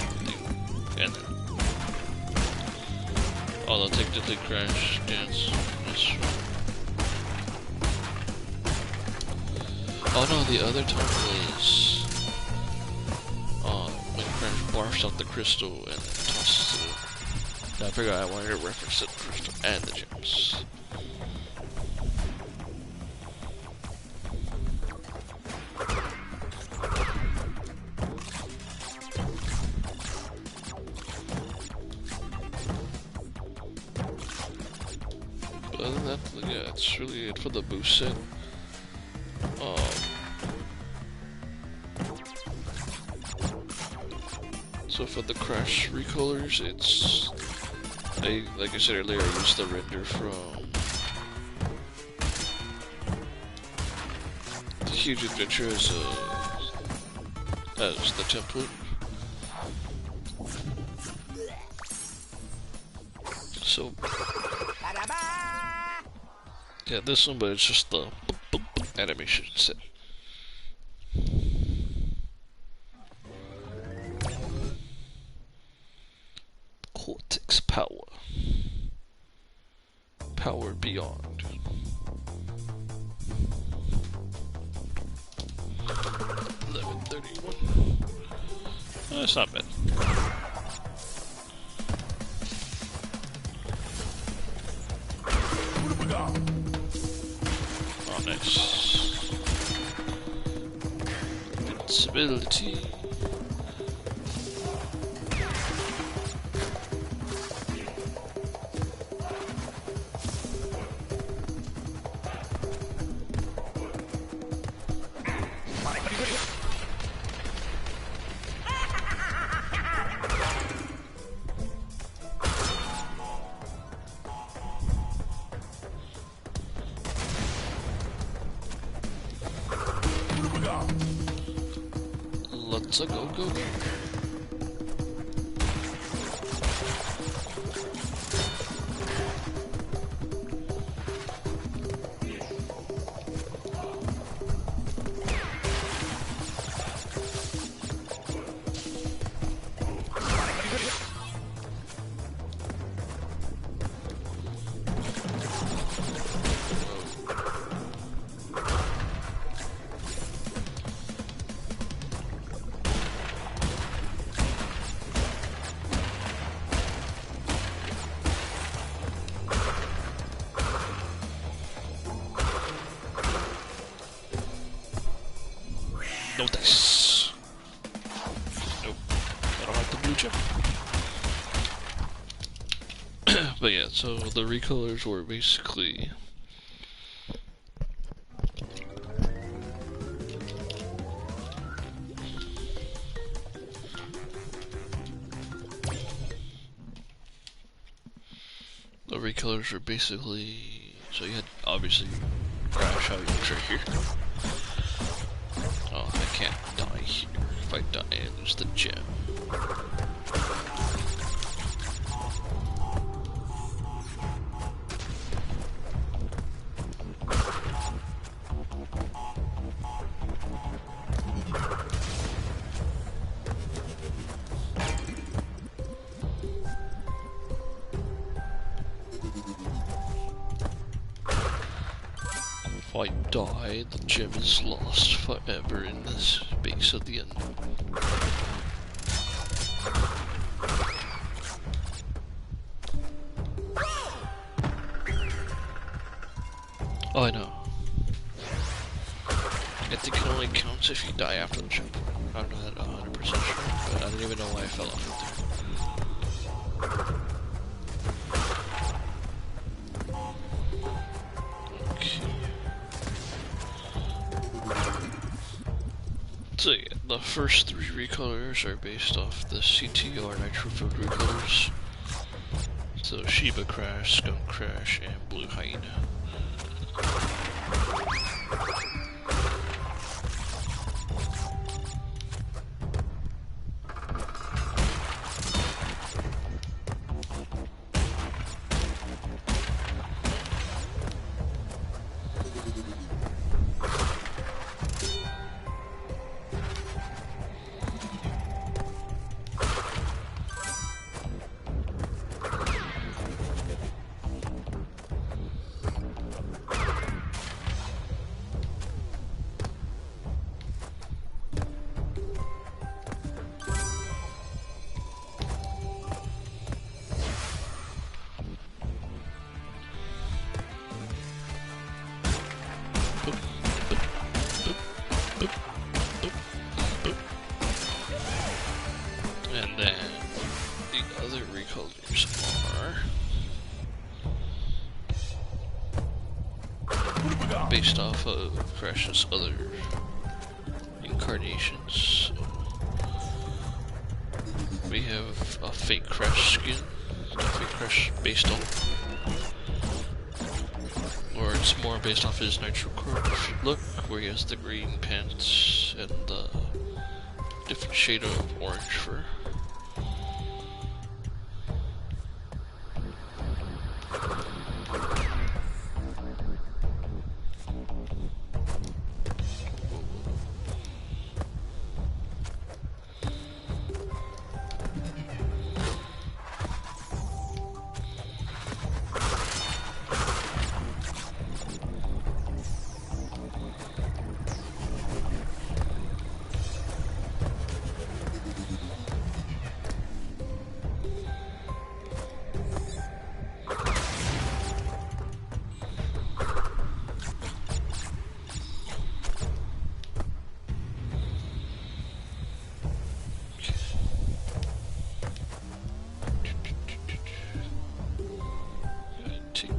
and then although technically Crash Dance is oh no, the other time was when Crash barfs out the crystal and then tosses it. I figured I wanted to reference the crystal and the gems. Other than that, yeah, it's really it for the boost set. So for the Crash recolors, it's like I said earlier, I used the render from the Huge Adventure as the template. So yeah, this one, but it's just the animation set. Cortex power. Power beyond. 11:31. Oh, that's not bad. Oh, nice. Invincibility. Let's go. No dice. Nope. I don't like the blue chip. But yeah, so the recolors were basically so you had obviously Crash how you enter here. Oh, I can't die here. If I die, I lose the gem. If I die, the gem is lost forever in this base at the end. Oh, I know. I think it only counts if you die after the checkpoint. I'm not 100% sure, but I don't even know why I fell off it there. So yeah, the first 3 recolors are based off the CTR nitro-filled recolors. So Shiba Crash, Skunk Crash, and Blue Hyena. And then the other recolors are based off of Crash's other incarnations. So we have a fake Crash skin, a fake Crash based on, or it's more based off his Nitro Corp look, where he has the green pants and the different shade of orange fur.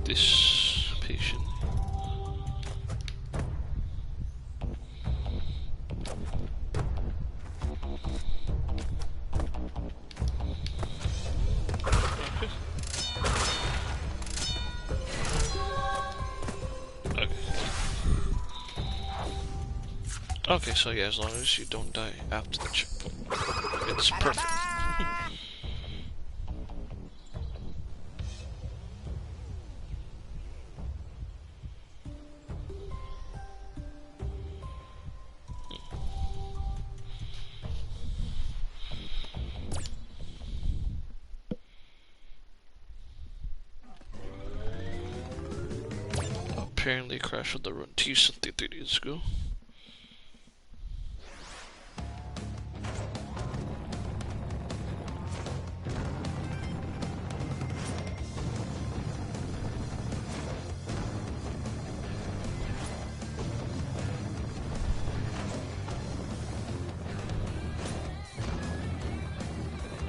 This patient. Okay. Okay, so yeah, as long as you don't die after the checkpoint, it's perfect. Apparently crashed the run to something 3 days ago.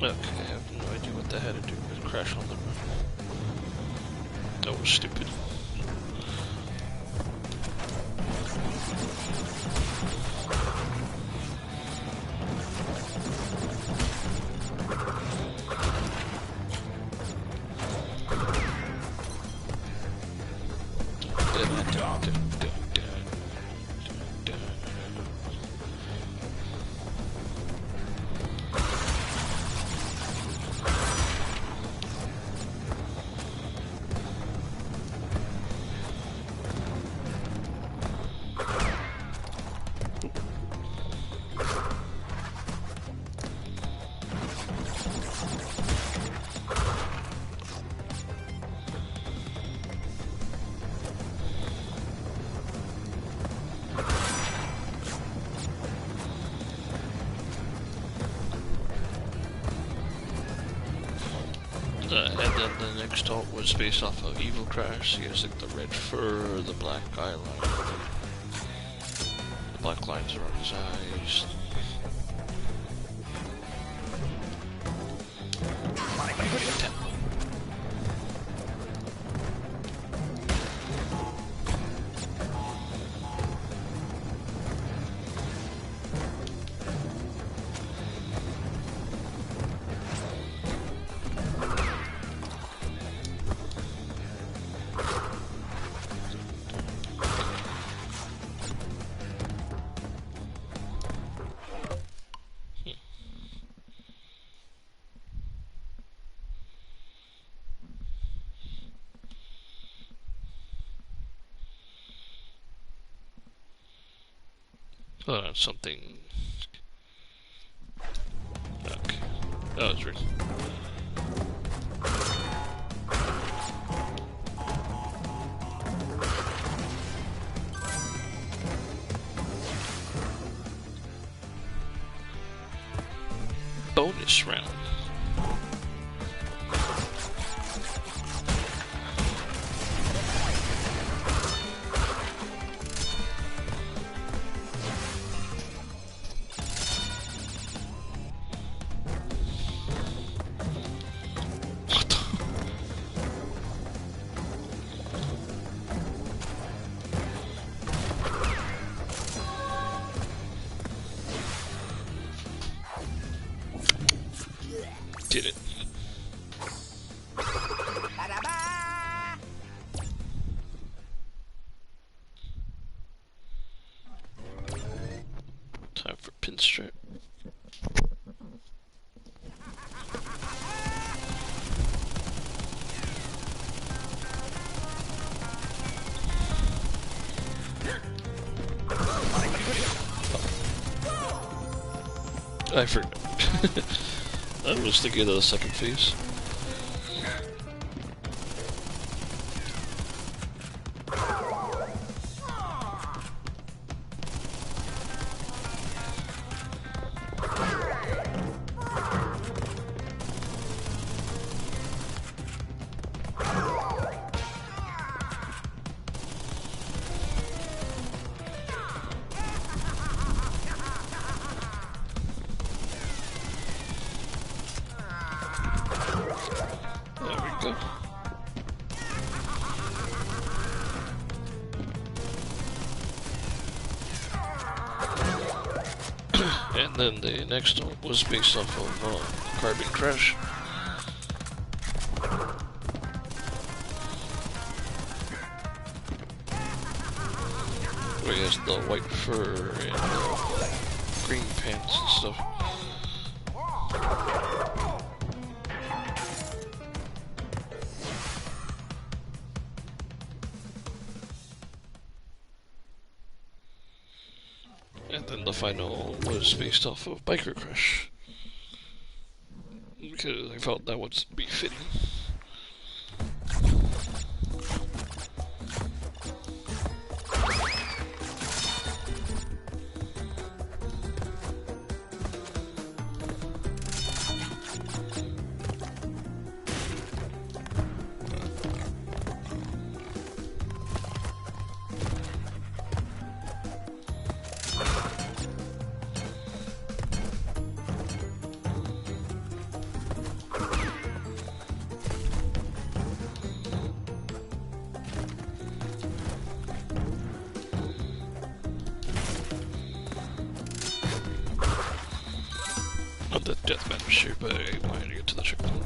Okay, I have no idea what that had to do with crash on the run. That was stupid. And then the next alt was based off of Evil Crash. He has like the red fur, the black eyeliner, the black lines around his eyes. Something. Okay. That was right. Bonus round. Did it. Time for pinstripe. I forgot. I was thinking of the second phase. And then the next one was based off of Carbon Crash. Where he has the white fur and the green pants and stuff. And then the final was based off of Biker Crash. Because I felt that would be fitting. The deathmatch issue, but I wanted to get to the checkpoint.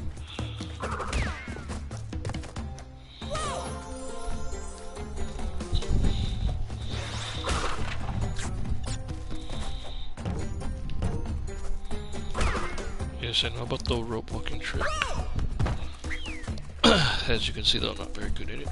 Yes, I know about the rope walking trick. As you can see, though, I'm not very good at it.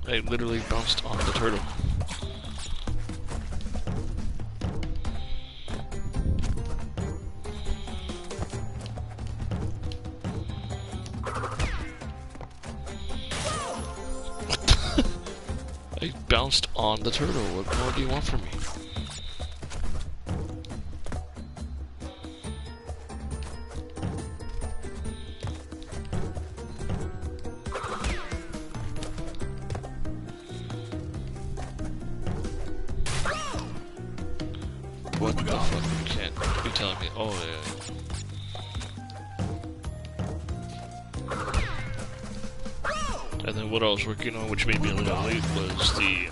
I literally bounced on the turtle. I bounced on the turtle. What more do you want from me? What the fuck? You can't be telling me. Oh, yeah. And then what I was working on, which made me a little late, was the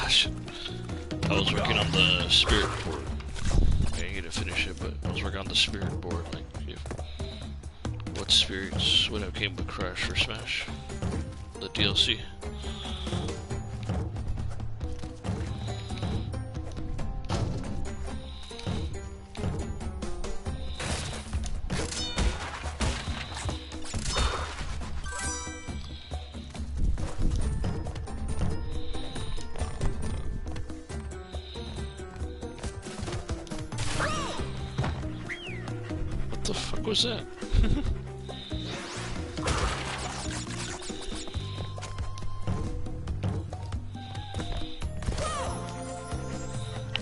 shit. I was working on the spirit board. I need to finish it, but I was working on the spirit board. Like, what spirits would have came with Crash or Smash? The DLC. What the fuck was that?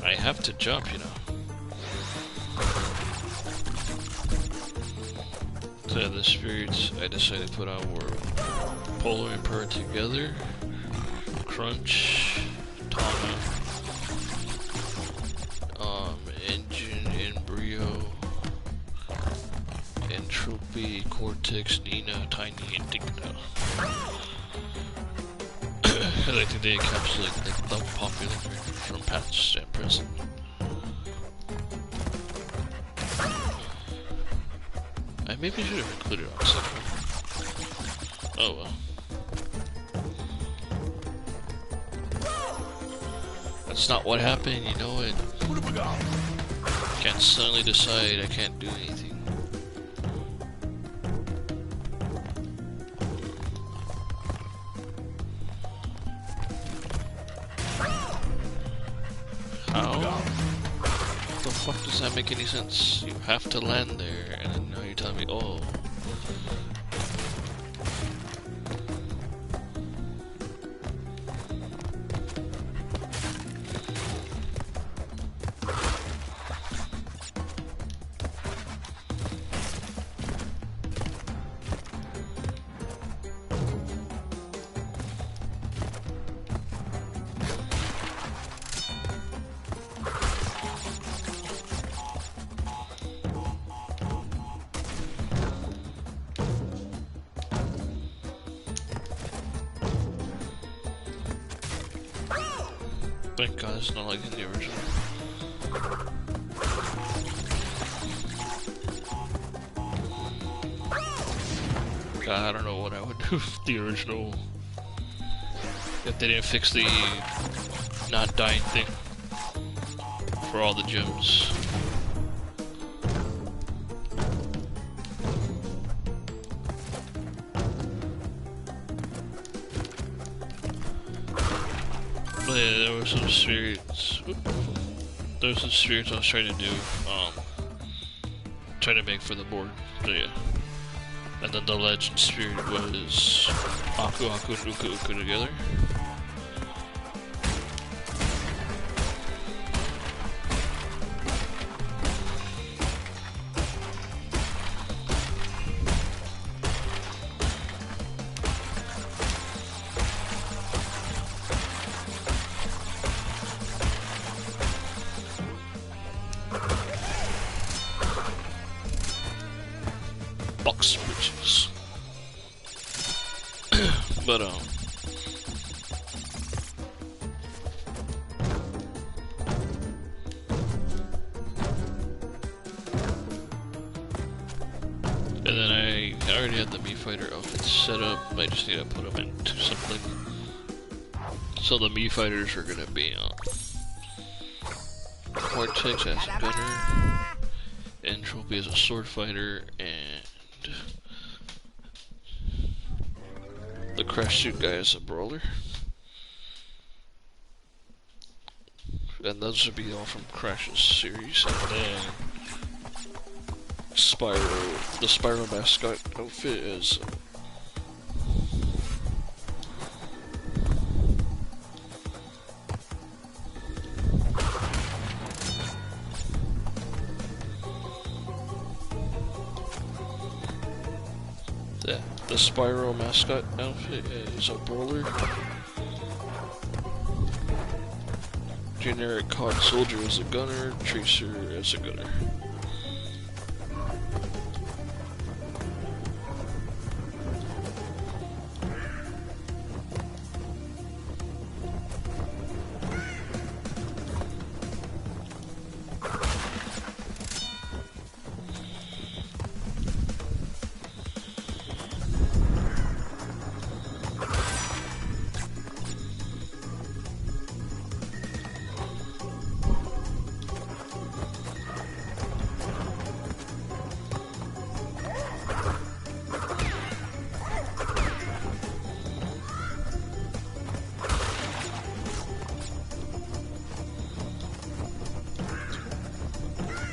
I have to jump, you know. So the spirits I decided to put out were Polar and Purr together, Crunch, Tana, Engine, Embryo, Entropy, Cortex, Nina, Tiny, and Digna. I think they encapsulate like the popular from past and present. I maybe should have included it on the second one. Oh well. That's not what happened, you know it. Can't suddenly decide I can't do anything. How? What the fuck does that make any sense? You have to land there, and then now you're telling me, oh. Thank God it's not like in the original. God, I don't know what I would do with the original if they didn't fix the not dying thing for all the gems. But yeah, there were some spirits. There were some spirits I was trying to do, trying to make for the board. So yeah. And then the legend spirit was Aku Aku and Uku Uku together. Box bridges. But and then I already had the Mii Fighter outfits set up. I just need to put them into something. So the Mii Fighters are gonna be Cortex as Gunner, and trophy as a sword fighter, and the crash suit guy as a brawler. And those would be all from Crash's series, and then Spyro, the Spyro mascot outfit is the Spyro mascot outfit is a brawler. Generic COD soldier as a gunner, Tracer as a gunner.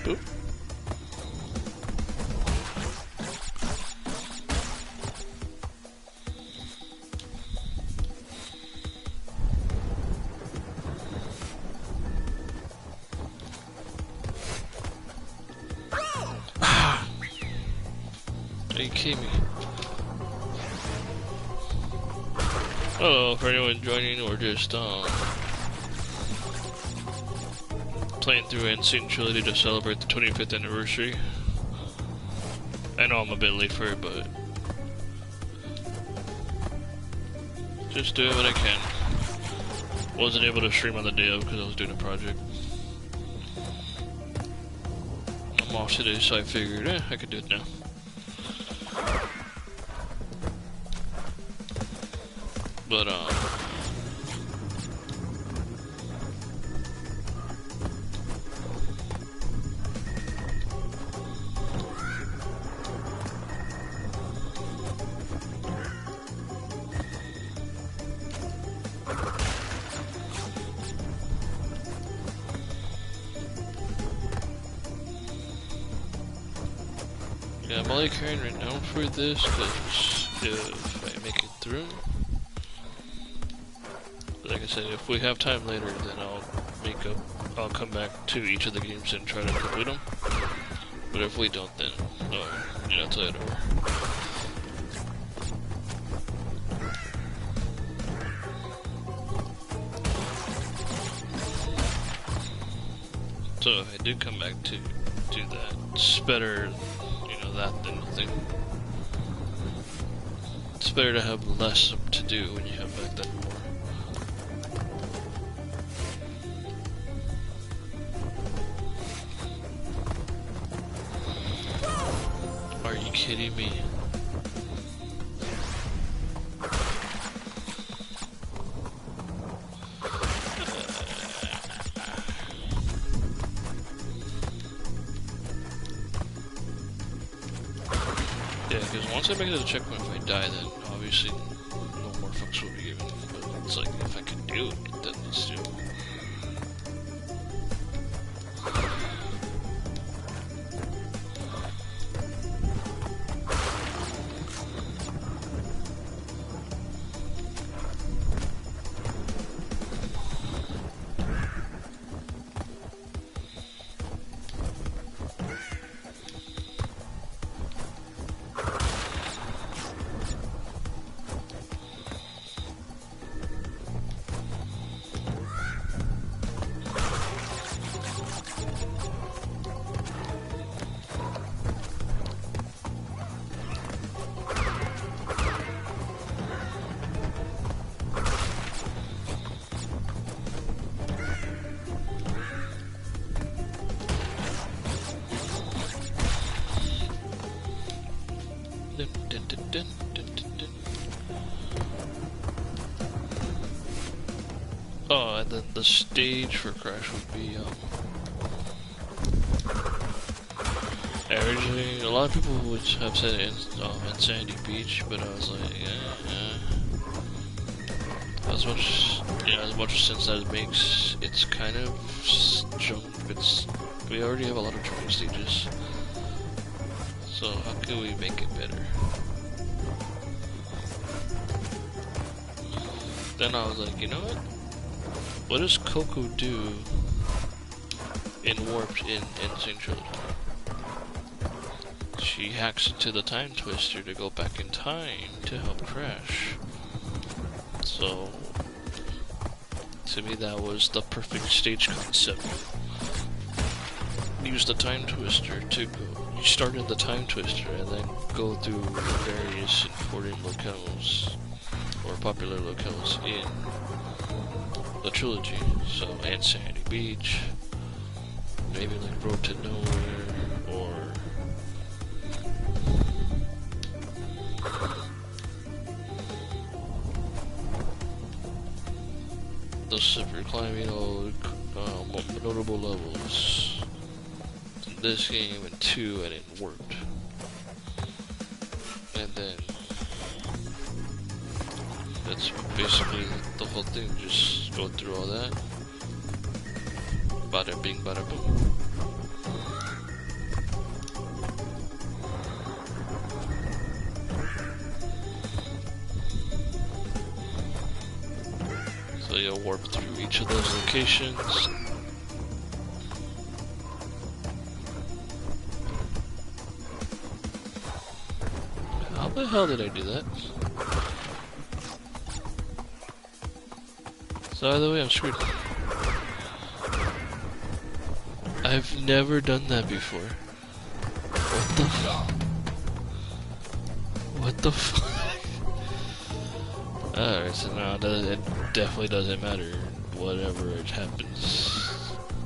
Boop. Are you kidding me? Hello, for anyone joining or just playing through Sane Trilogy to celebrate the 25th anniversary. I know I'm a bit late for it, but just doing what I can. Wasn't able to stream on the day of because I was doing a project. I'm off today, so I figured, I could do it now. But yeah, I'm only carrying right now for this because if I make it through, like I said, if we have time later, then I'll come back to each of the games and try to complete them. But if we don't, then it's later. So if I do come back to do that, it's better, that than nothing. It's better to have less to do when you have back then more. Are you kidding me? Yeah, because once I make it to the checkpoint, if I die, then obviously no more fucks will be given. But it's like, if I can do it, then let's do it. Oh, and then the stage for Crash would be Originally, a lot of people would have said Insanity Beach, but I was like, as much sense as it makes, it's kind of jump. We already have a lot of jumping stages, so how can we make it better? Then I was like, you know what? What does Coco do in Warped in Sane Trilogy? She hacks into the time twister to go back in time to help Crash. So, to me that was the perfect stage concept. Use the time twister to go. You start in the time twister and then go through various important locales, or popular locales in the trilogy. So, Insanity Beach, maybe like Road to Nowhere, or the super climbing, notable levels in this game and 2, and it worked. And then that's basically the whole thing. Just go through all that. Bada bing, bada boom. So you'll warp through each of those locations. How the hell did I do that? So either way, I'm screwed. I've never done that before. What the What the fuck? Alright, so now it definitely doesn't matter whatever it happens.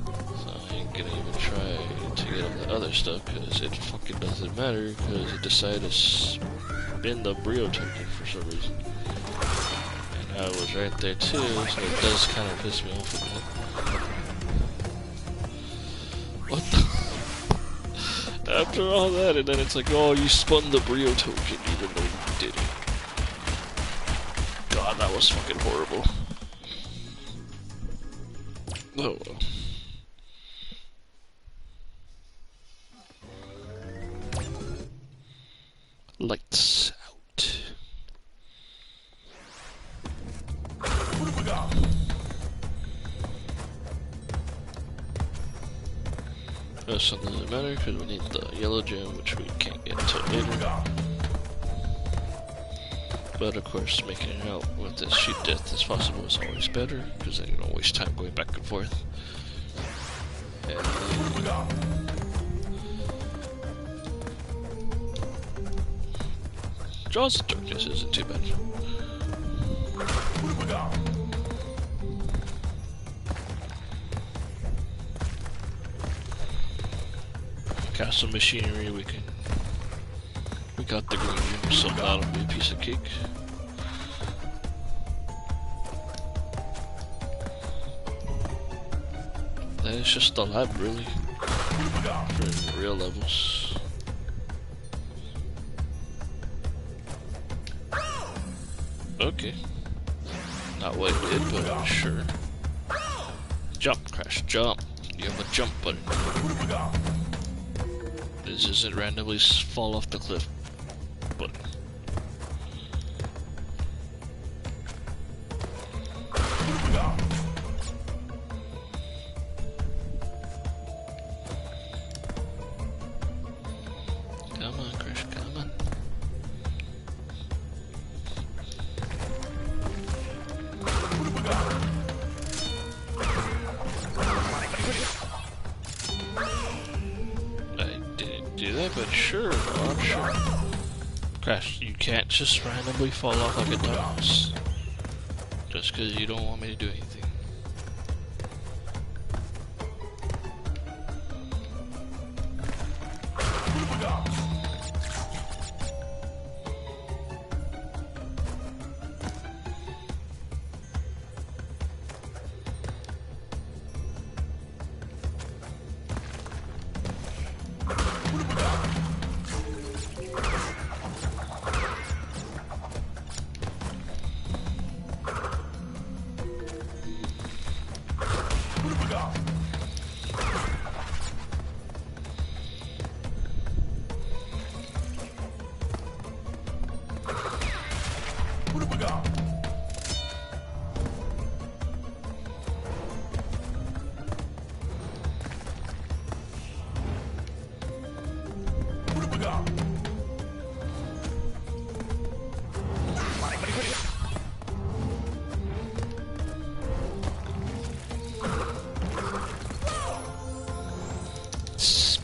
So I ain't gonna even try to get all the other stuff, because it fucking doesn't matter, because it decided to spin the Brio token for some reason. And I was right there too, so it does kind of piss me off a bit. What the? After all that, and then it's like, oh, you spun the Brio token even though you didn't. God, that was fucking horrible. Oh well. Lights out. What have we got? This one doesn't matter because we need the yellow gem, which we can't get until later. But of course, making it out with as cheap death as possible is always better, because then you don't waste time going back and forth. And Jaws of Darkness isn't too bad. Castle machinery, we got the green gem, so that'll be a piece of cake. That is just the lab, really, for real levels. Okay. Not what it did, but sure. Jump, Crash, jump. You have a jump button. This isn't randomly fall off the cliff button. Come on, Crash, come on. Do that, but sure, I'm sure. Crash, you can't just randomly fall off like a dumbass. Just because you don't want me to do anything.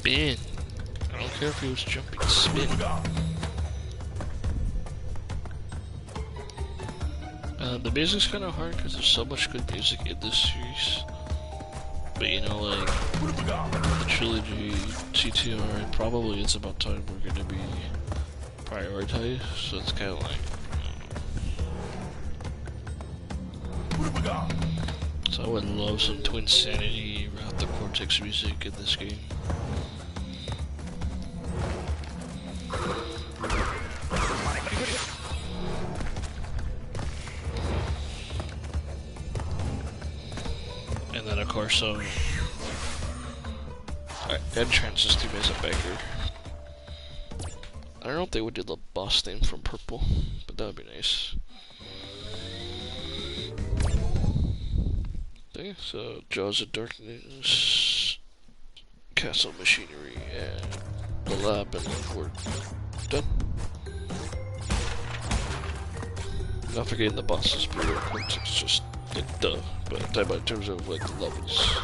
spin. I don't care if he was jumping, spin. The music's kind of hard because there's so much good music in this series. But you know, like, the trilogy, TTR, and probably It's About Time we're gonna be prioritized, so it's kind of like, so I would love some Twin Sanity around the Cortex music in this game. And then of course, Entrance theme is a banger. I don't know if they would do the boss theme from Purple, but that would be nice. Okay, so Jaws of Darkness, Castle Machinery, and the lab, and then we're done. Not forgetting the bosses, but it's just like duh. But I'm talking about in terms of like the levels.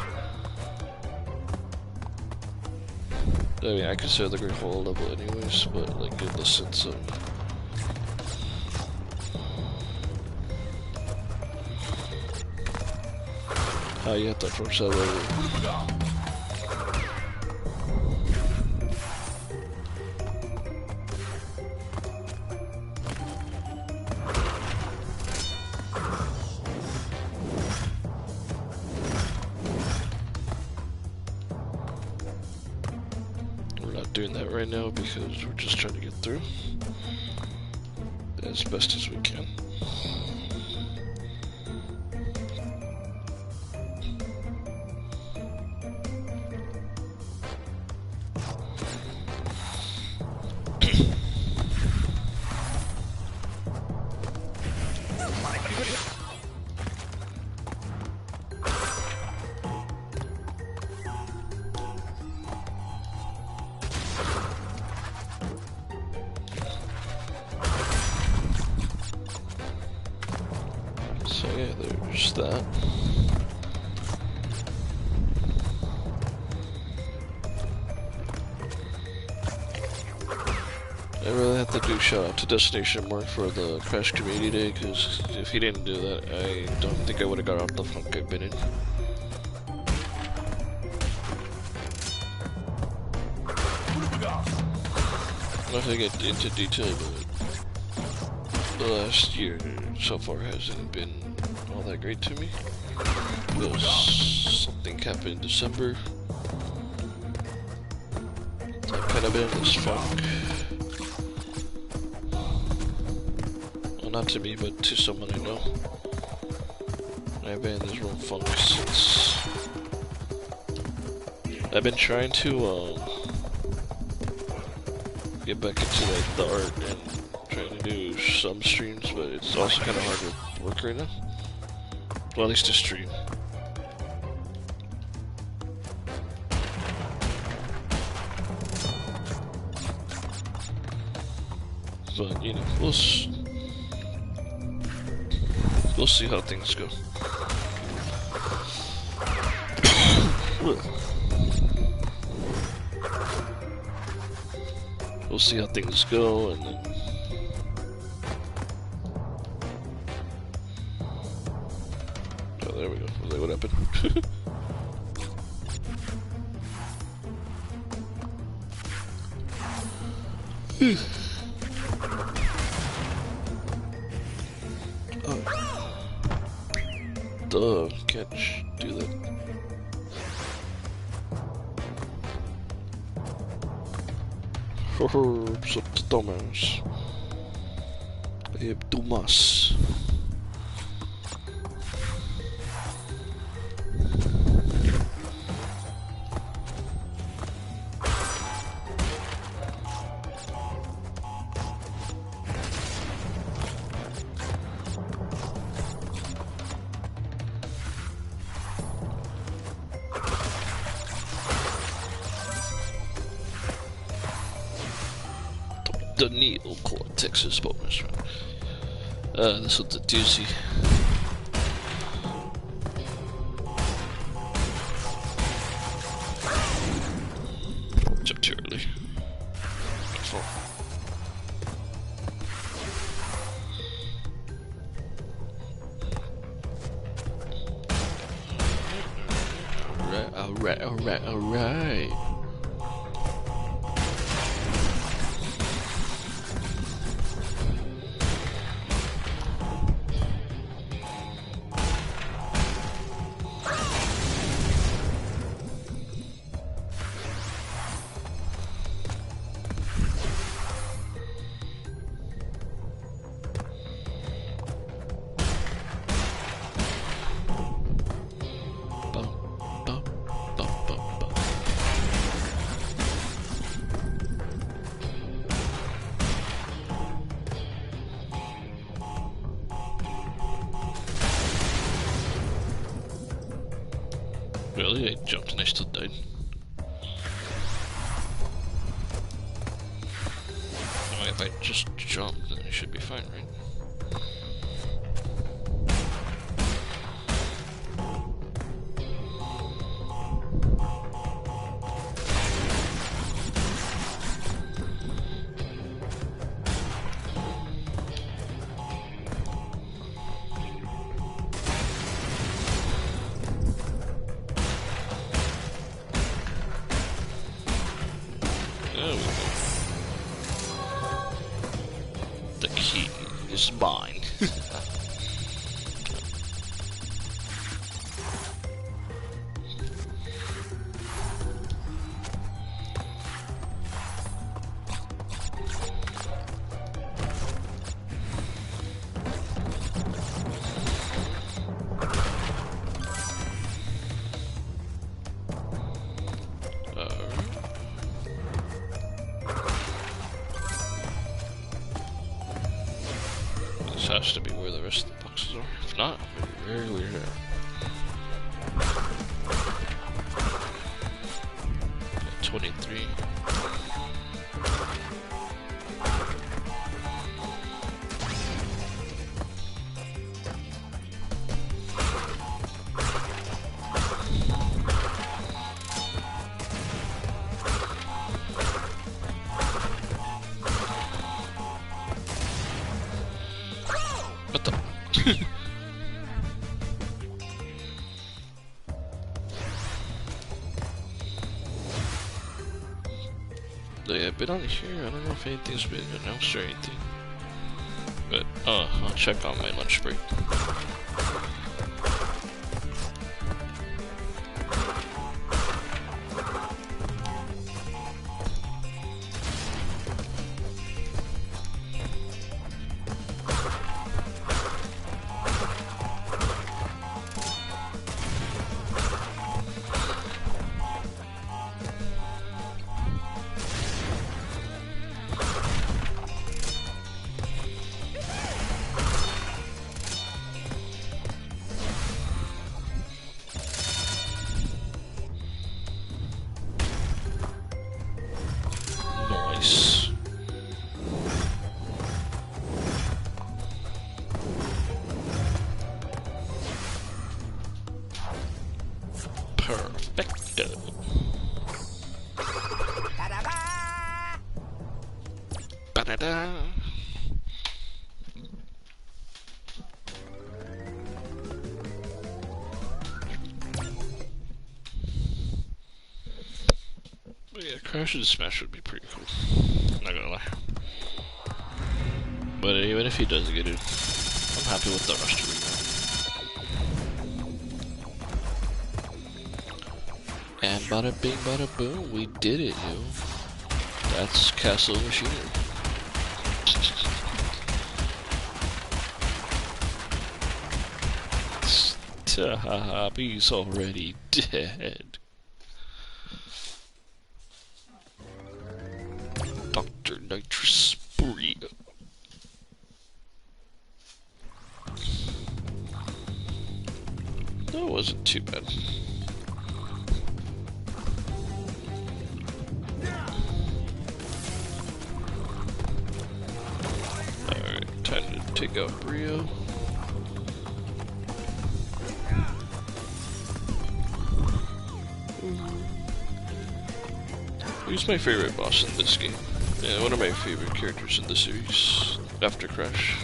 I mean, I consider the Great Hall a level anyways, but like in the sense of how you have to approach that level. Doing that right now because we're just trying to get through as best as we can. So yeah, there's that. I really have to do shout out to Destination Mark for the Crash Community Day, because if he didn't do that, I don't think I would have got out the funk I've been in. Not to get into detail, but the last year so far hasn't been all that great to me. Because something happened in December. So I've kind of been in this funk. Well, not to me, but to someone I know. I've been in this real funk since I've been trying to get back into like the art and trying to do some streams, but it's also kind of hard with work right now. Well, at least to stream. But you know, we'll see how things go. We'll see how things go, and then oh, there we go. Was that what happened? Oh. Duh, can't do that. Sup, Thomas. Dumas. The Neo Cortex bonus round. This was a doozy. Alright, alright, alright. Really? I jumped and I still died. I mean, if I just jump, then I should be fine, right? There we go. The key is mine. This has to be where the rest of the boxes are. If not, I'm very weird out. 23. What the? They have been on here. I don't know if anything's been announced or anything. But, I'll check on my lunch break. Nice. Perfecto. Ba-da-da. But yeah, Crash and Smash would be pretty cool. Not gonna lie. But even if he does get it, I'm happy with the rest of it. And bada bing bada boom, we did it, yo. That's Castle Machinery. He's already dead. Dr. Nitrous Spree. That wasn't too bad. Alright, time to take out Brio. Who's my favorite boss in this game? Yeah, one of my favorite characters in the series, after Crash.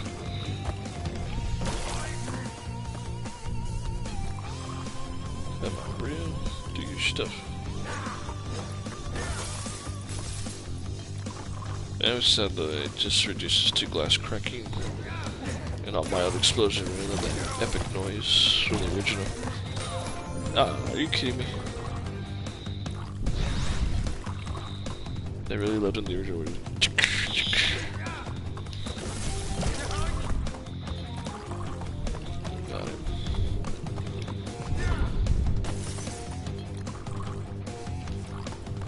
Come on, Rio. Do your stuff. I was sad that it just reduces to glass cracking and not mild explosion rather than epic noise from the original. Ah, are you kidding me? I really loved in the original. Got it.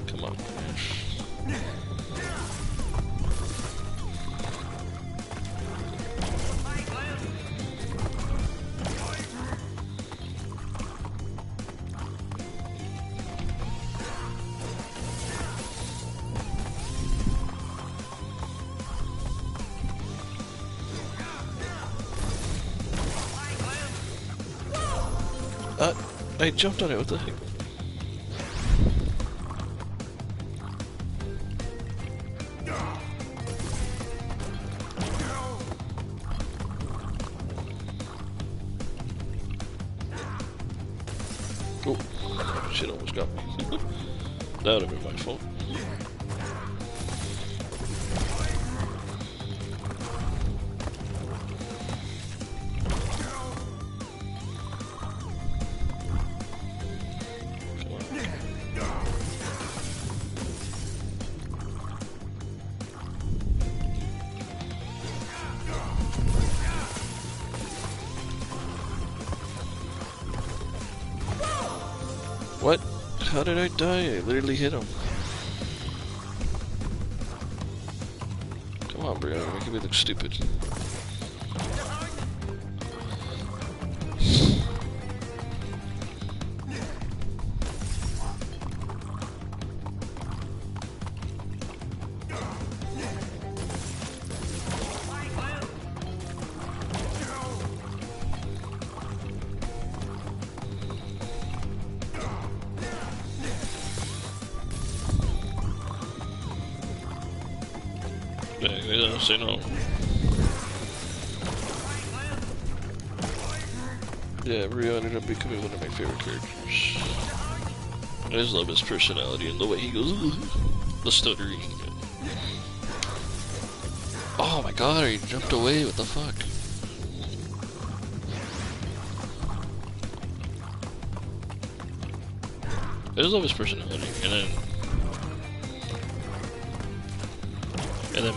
Come on, Crash. I jumped on it, what the heck? Oh, shit almost got me. That would have been my fault. What? How did I die? I literally hit him. Come on, bro. You're making me look stupid. Yeah, say no. Yeah, Rio ended up becoming one of my favorite characters. I just love his personality and the way he goes, the stuttering. Oh my god, he jumped away, what the fuck? I just love his personality, and then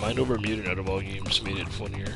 Mind Over Mutant out of all games made it funnier.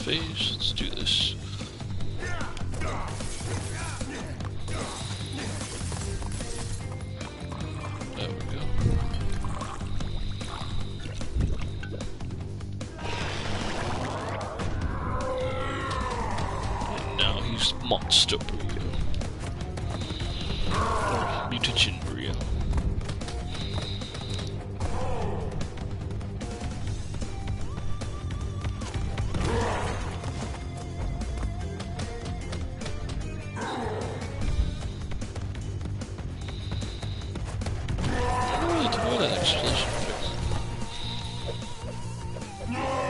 Phase. Let's do this. There we go. And now he's Monster Brio. Mutagen Brio.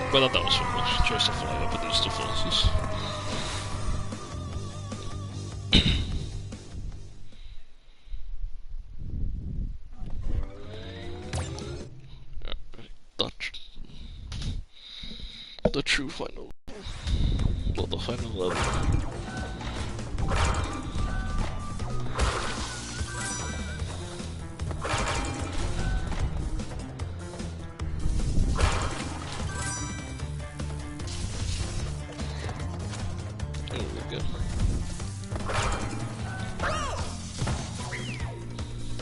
I thought that was fun. She tries to fly up with these defenses. The true final. Well, the final level.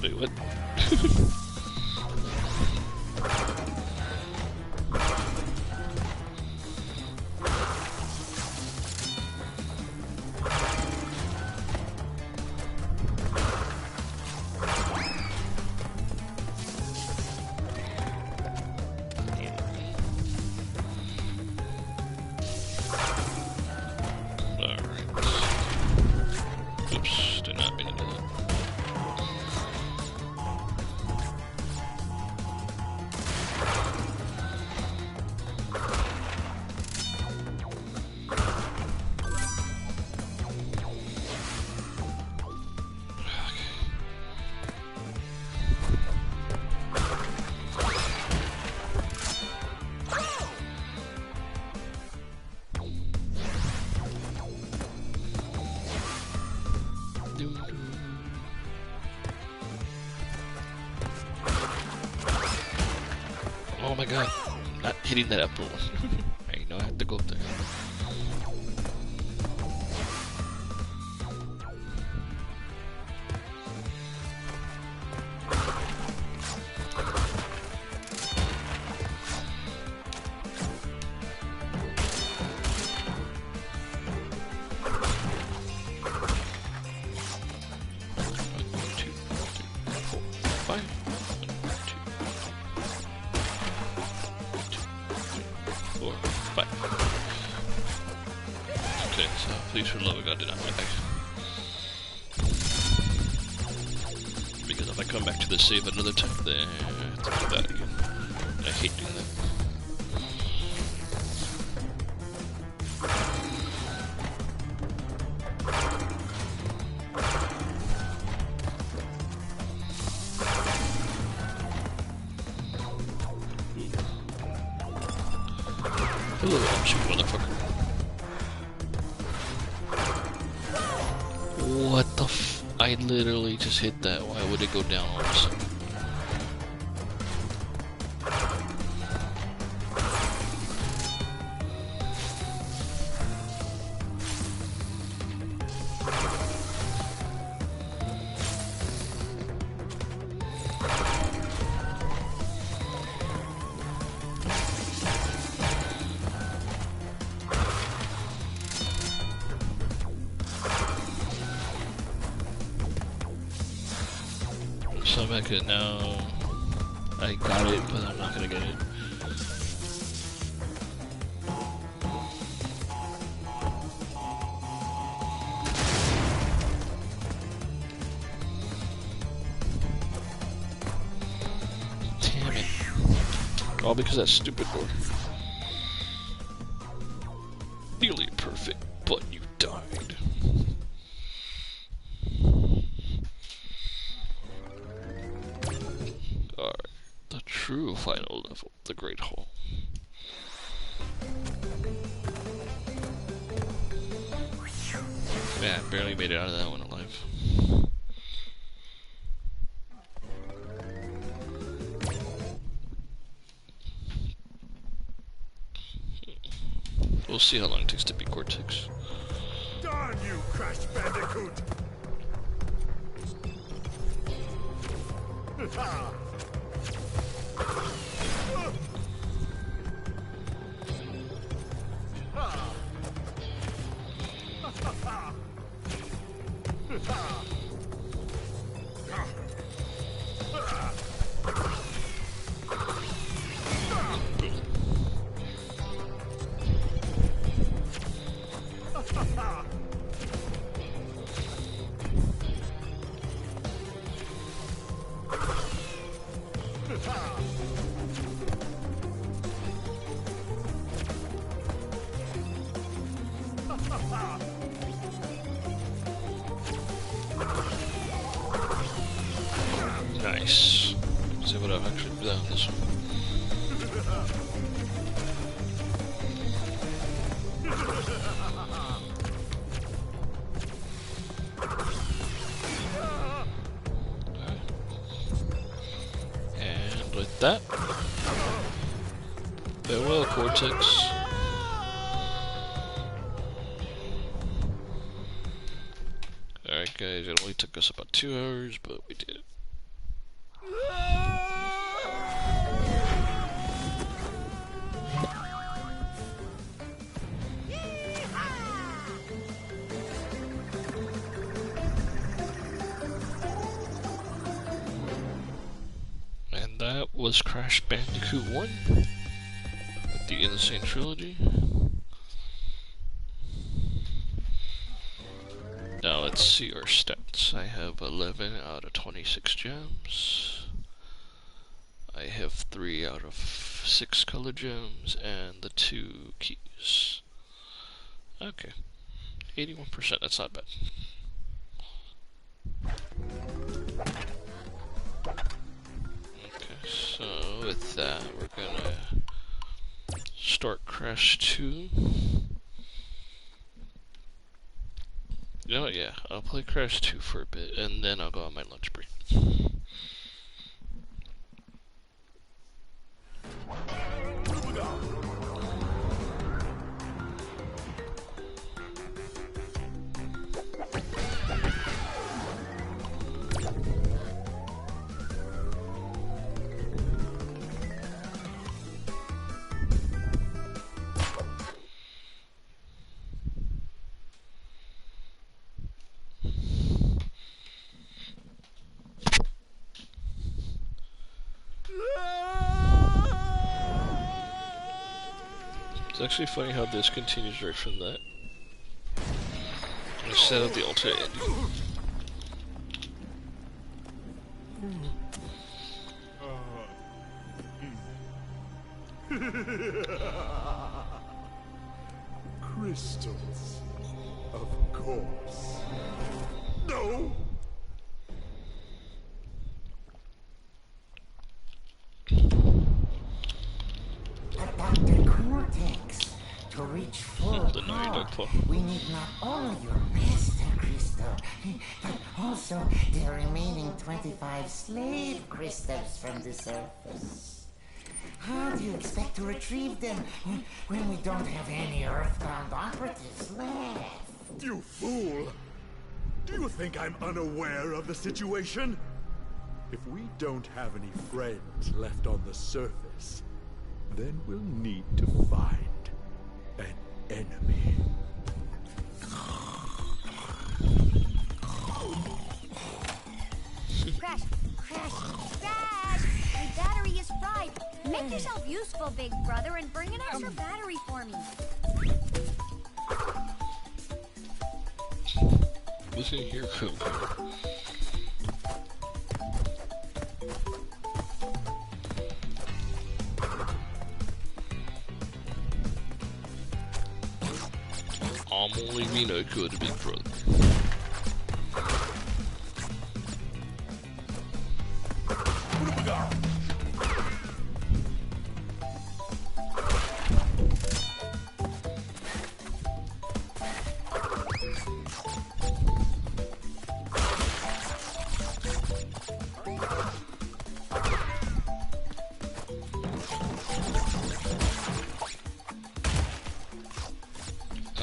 Wait, what? Oh my god. Not hitting that apple. I know I have to go up there. Okay, so please for the love of God, did not die. Because if I come back to the save another time, then I have to do that again. I hate doing that. Hello, option motherfucker. What the f- I literally just hit that. Why would it go down all of a sudden? So I'm back at now. I got it, but I'm not gonna get it. Damn it. All because of that stupid door. Nearly perfect, but you died. Alright. The true final level, the Great Hall. Man, I barely made it out of that one alive. We'll see how long it takes to beat Cortex. Darn you, Crash Bandicoot! Nice. Let's see what I've actually done this one. And with that, farewell, Cortex. Alright guys, it only took us about 2 hours, but we did it. And that was Crash Bandicoot 1 with the Sane Trilogy. Now let's see our stats. I have 11 out of 26 gems. I have 3 out of 6 color gems and the 2 keys. Okay. 81%, that's not bad. Okay, so with that, we're gonna start Crash 2. You know what, yeah, I'll play Crash 2 for a bit, and then I'll go on my lunch break. It's actually funny how this continues right from that. Instead of the alternate ending. Crystals. Of course. No! Dr. Cortex, to reach full The naughty power, dog paw. we need not only your master crystal, but also the remaining 25 slave crystals from the surface. How do you expect to retrieve them when we don't have any earthbound operatives left? You fool! Do you think I'm unaware of the situation? If we don't have any friends left on the surface, then we'll need to find an enemy. Crash! Crash! Crash! My battery is fried. Make yourself useful, big brother, and bring an extra battery for me. Listen here, Coco. I'm only being a good big brother.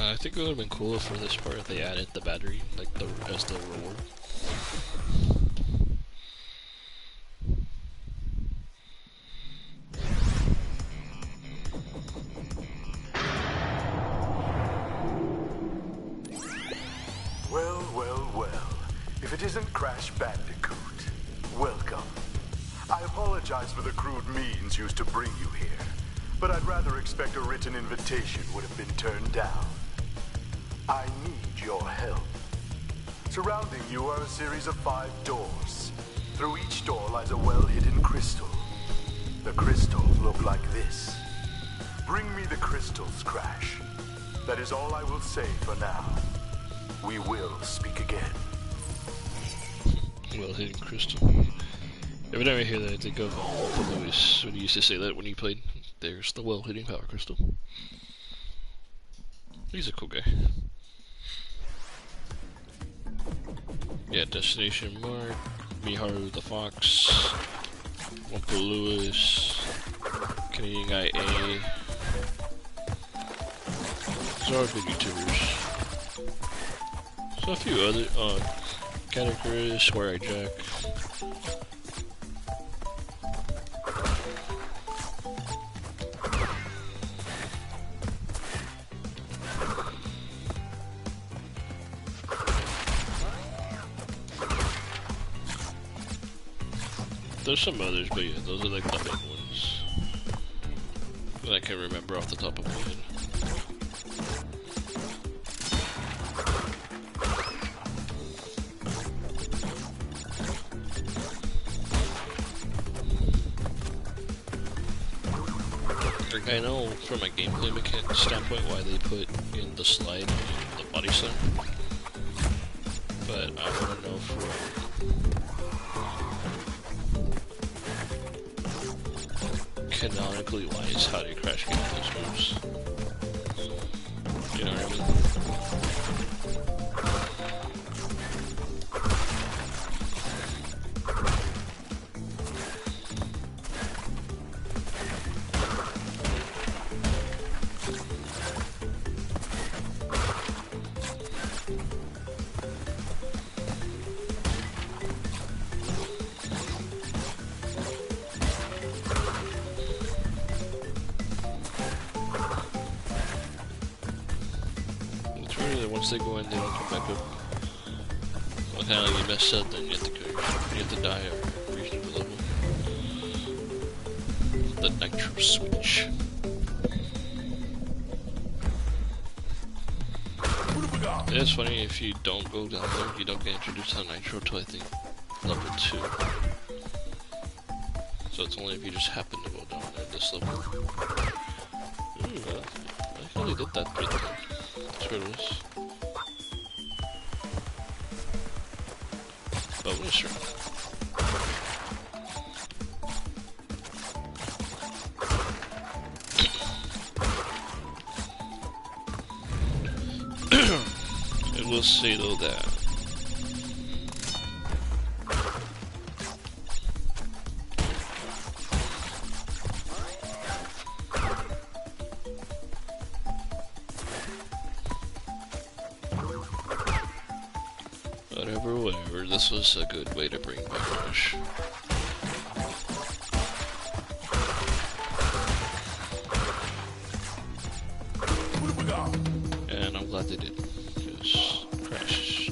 I think it would have been cooler for this part if they added the battery, like as the reward. Well, well, well. If it isn't Crash Bandicoot, welcome. I apologize for the crude means used to bring you here, but I'd rather expect a written invitation would have been turned down. I need your help. Surrounding you are a series of 5 doors. Through each door lies a well-hidden crystal. The crystals look like this. Bring me the crystals, Crash. That is all I will say for now. We will speak again. Well-hidden crystal. Every time I hear that, I think of Uncle Lewis when he used to say that when he played. There's the well-hidden power crystal. He's a cool guy. Yeah, Destination Mark, Miharu the Fox, Uncle Lewis, Canadian Guy A. These are all good YouTubers. So a few other, Catacris, Where I Jack. There's some others, but yeah, those are like the big ones that I can remember off the top of my head. Like, I know from a gameplay mechanic standpoint why they put in the slide in the body slam, but I want to know from canonically wise how do Crash get those moves. You know what I mean? Once they go in, they don't come back up. Well, kind of like you mess up, then you have to go. You have to die or reach a level. The nitro switch. it's funny, if you don't go down there, you don't get introduced to Nitro till I think level 2. So it's only if you just happen to go down there this level. Ooh, I really did that bit. That's what it is. Bonus round. I will say though that whatever, this was a good way to bring back Rush. And I'm glad they did, because Crash.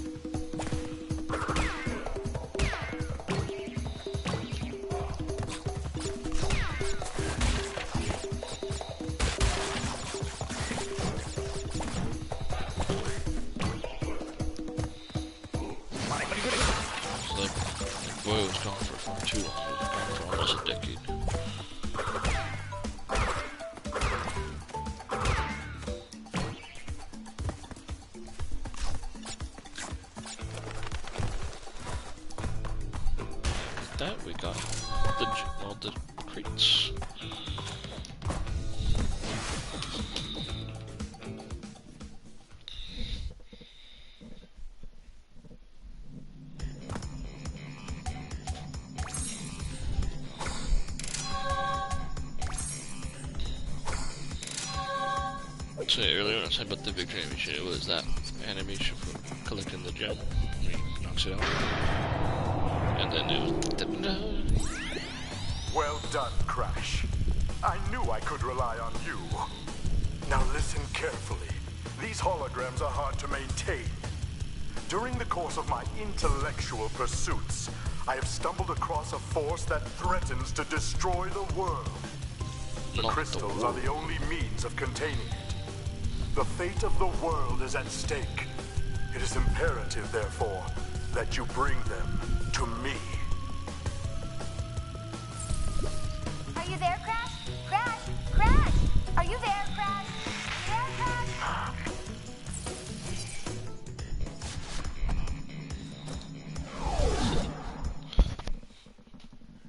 Boy, it was gone for far too long. It was gone for almost a decade. With that, we got all the crates. So earlier when I said about the victory animation, it was that animation for collecting the gem when he knocks it out. And then it was da-da-da. Well done, Crash. I knew I could rely on you. Now listen carefully. These holograms are hard to maintain. During the course of my intellectual pursuits, I have stumbled across a force that threatens to destroy the world. The crystals are the only means of containing it. The fate of the world is at stake. It is imperative, therefore, that you bring them to me. Are you there, Crash? Crash! Crash! Are you there, Crash? There, Crash?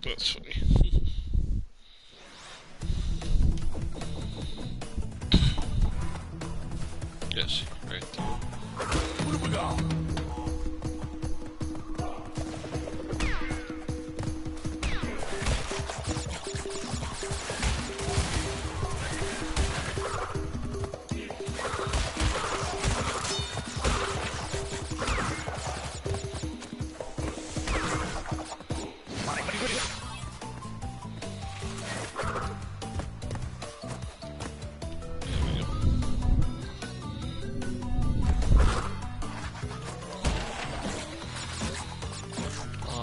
That's funny. Yes, right there. What have we got?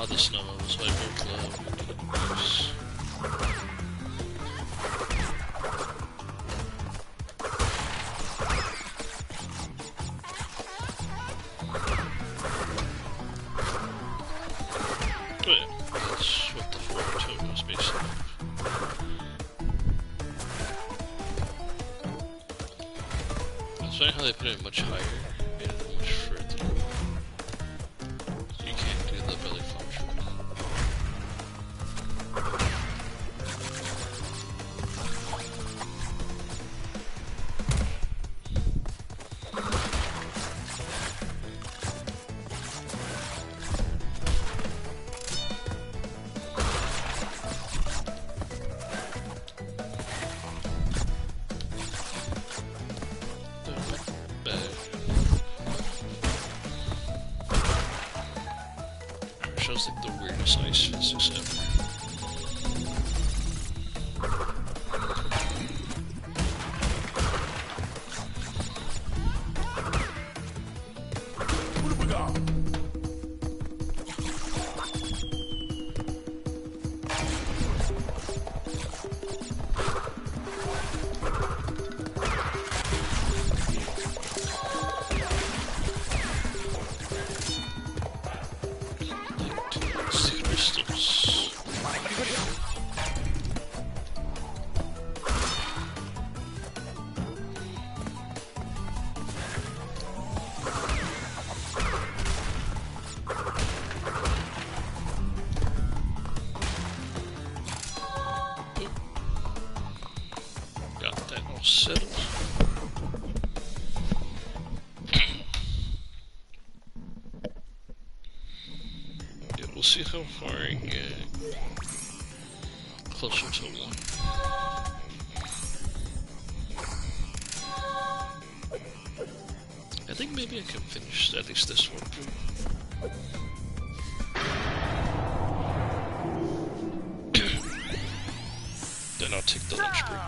The snow was my book club. Oh yeah, that's what the 402 was based on. It's funny how they put it much higher and much further. So you can't do the belly function. Shows like the weirdest ice physics ever. What have we got? settled. Yeah, we'll see how far I get closer to 1. I think maybe I can finish at least this one. Then I'll take the lunch break.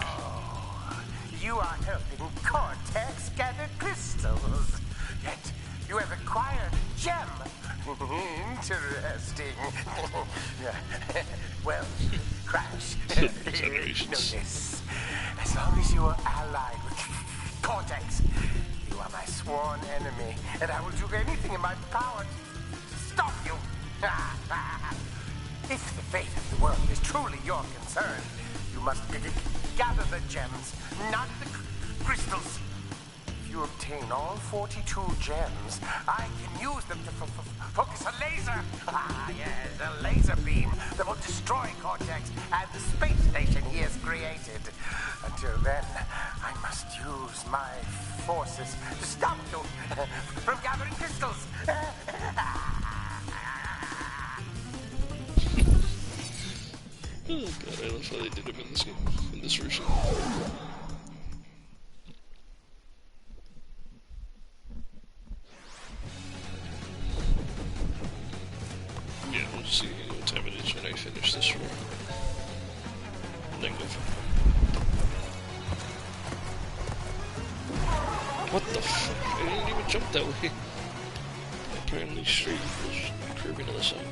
You are helping Cortex gather crystals. Yet you have acquired a gem. Interesting. Well, Crash. Notice. As long as you are allied with Cortex, you are my sworn enemy, and I will do anything in my power to stop you. If the fate of the world is truly your concern, you must gather the gems, not the crystals. If you obtain all 42 gems, I can use them to focus a laser. Yes, a laser beam that will destroy Cortex and the space station he has created. Until then, I must use my forces to stop you from gathering crystals. Oh god, I love how they did him in this game, in this version. Yeah, we'll see what time it is when I finish this room. And then go from there. What the fuck? I didn't even jump that way. Apparently straight was curving to the side.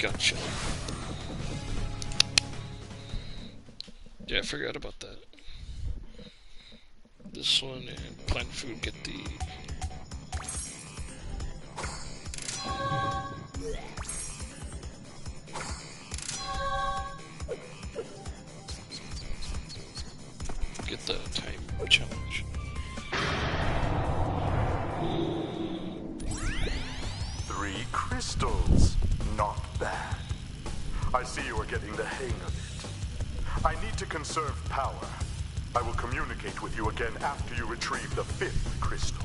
Gotcha. Yeah, I forgot about that. This one and plant food get the... get the time challenge. 3 crystals. Not bad. I see you are getting the hang of it. I need to conserve power. I will communicate with you again after you retrieve the 5th crystal.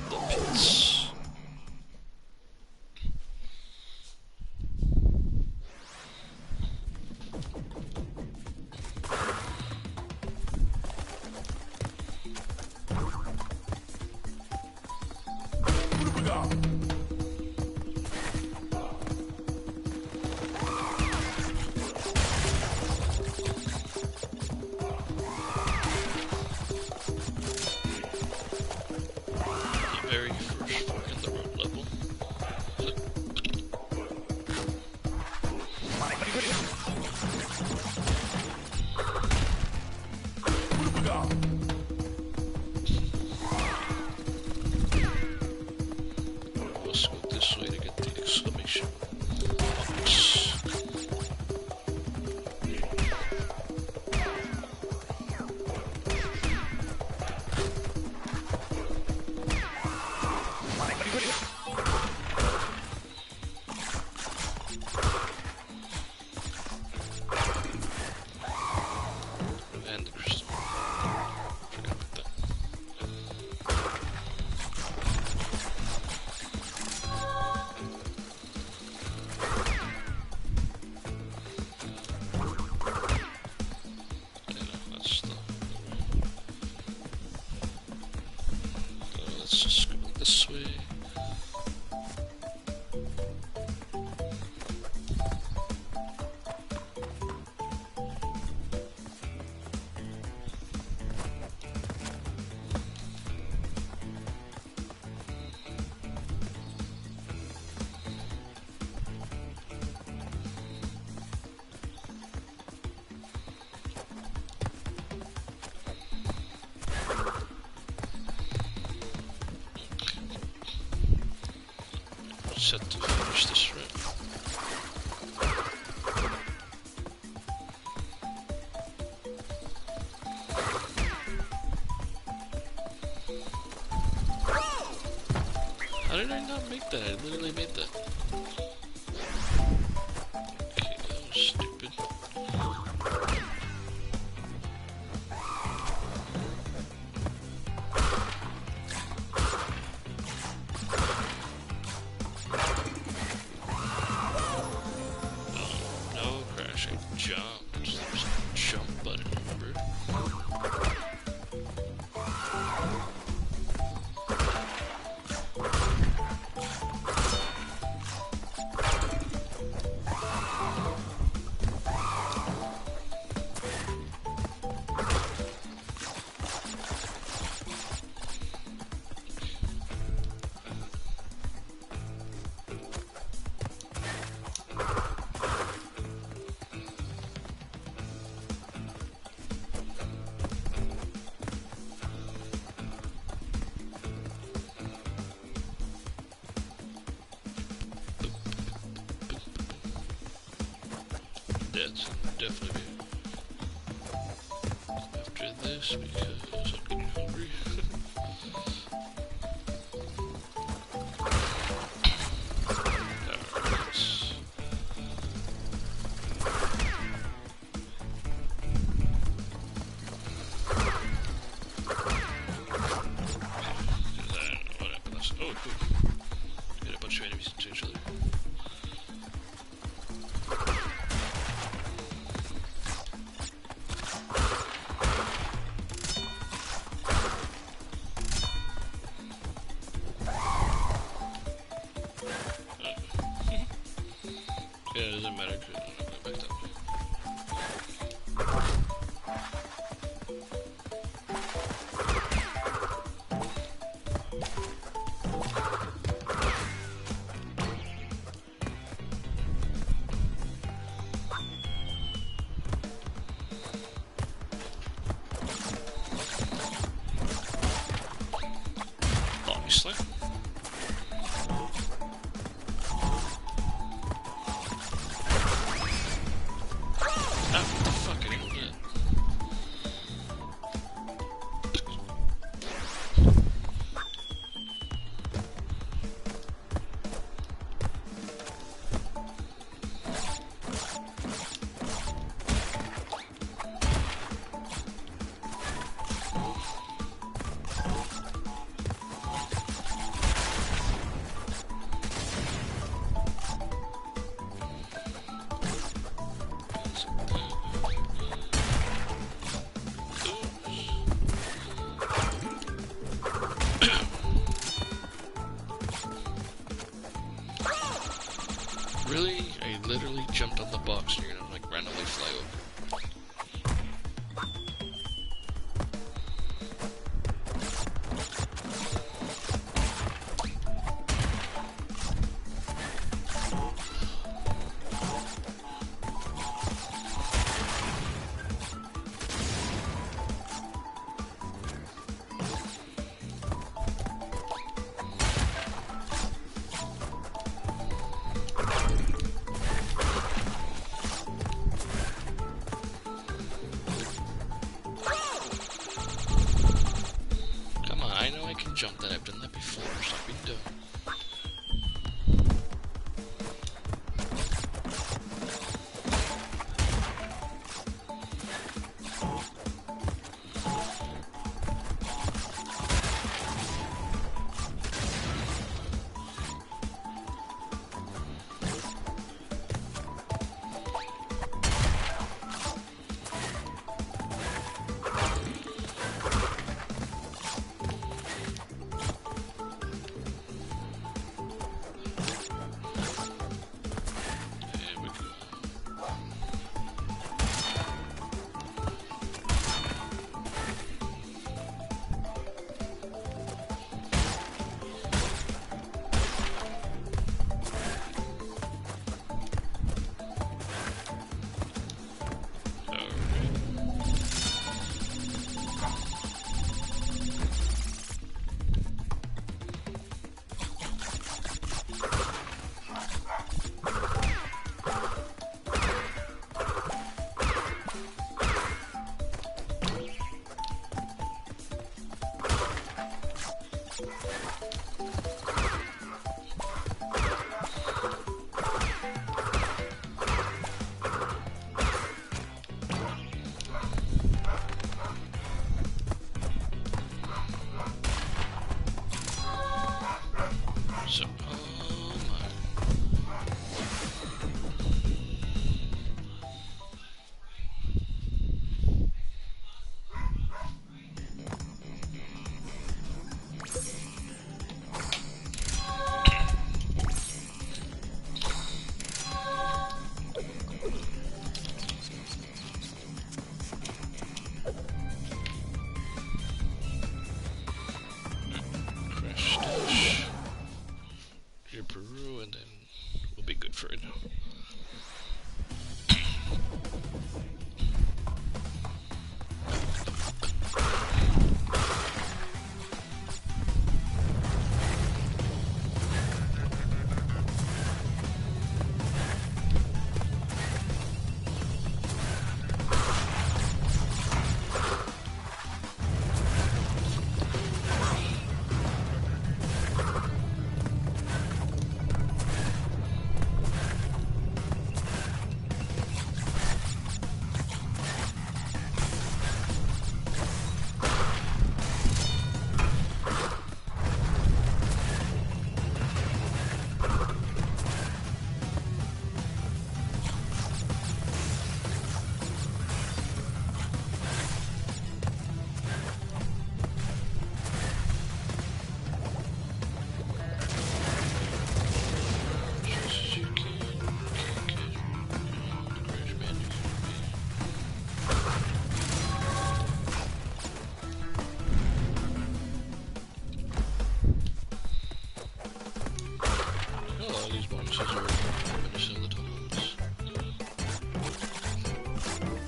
The pits. Very first fork in the road level. set to finish this run. How did I not make that? I literally made that. Okay, that was stupid. No crash, I jumped. There's a jump button, remember? That's definitely after this because I'm getting hungry. Oh, cool. Get a bunch of enemies into each other. Yeah, it doesn't matter because I'm not going back that way. Obviously. Ah, what the fuck? I didn't know that. Really? I literally jumped on the box and you're gonna like randomly fly over. Jump that, I've done that before, stop being dumb.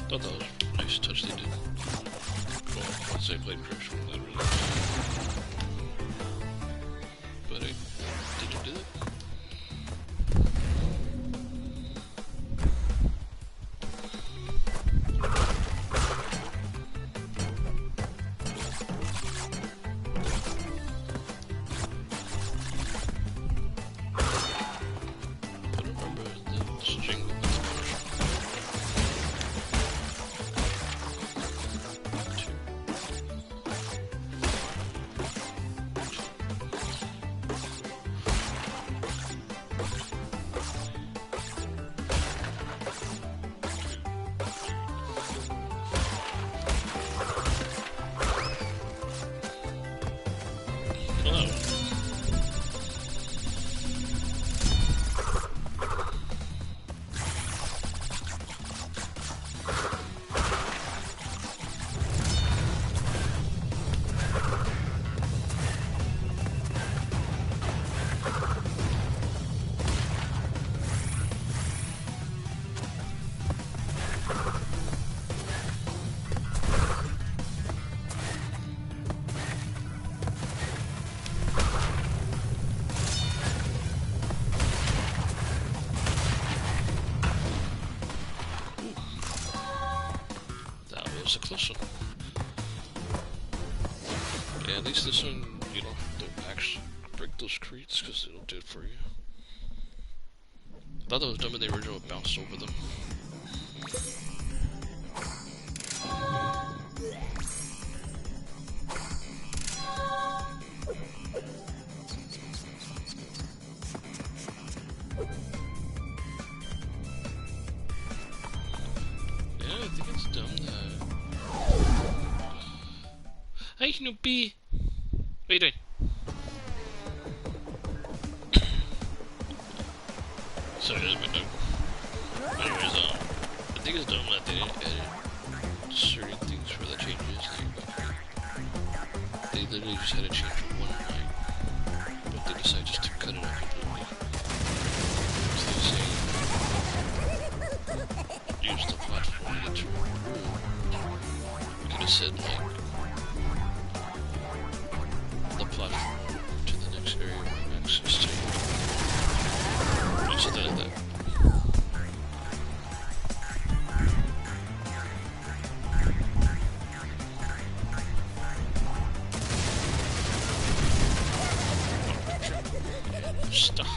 Thought that was a nice touch they did. Well, once they played Crash, that really nice. But I didn't do that. A close one. Yeah, at least this one, you don't have to actually break those crates because it'll do it for you. I thought that was dumb in the original, it bounced over them. Yeah, I think it's dumb that... Hey, Snoopy! What are you doing? Sorry, that's my dog. Anyways, I think it's dumb that they didn't edit certain things for the changes. They literally just had to change one line, but they decided just to cut it out completely. So they say, use the platform to get to a room. You could have said, like, the platform to the next area where access to. Or something like that. Stop.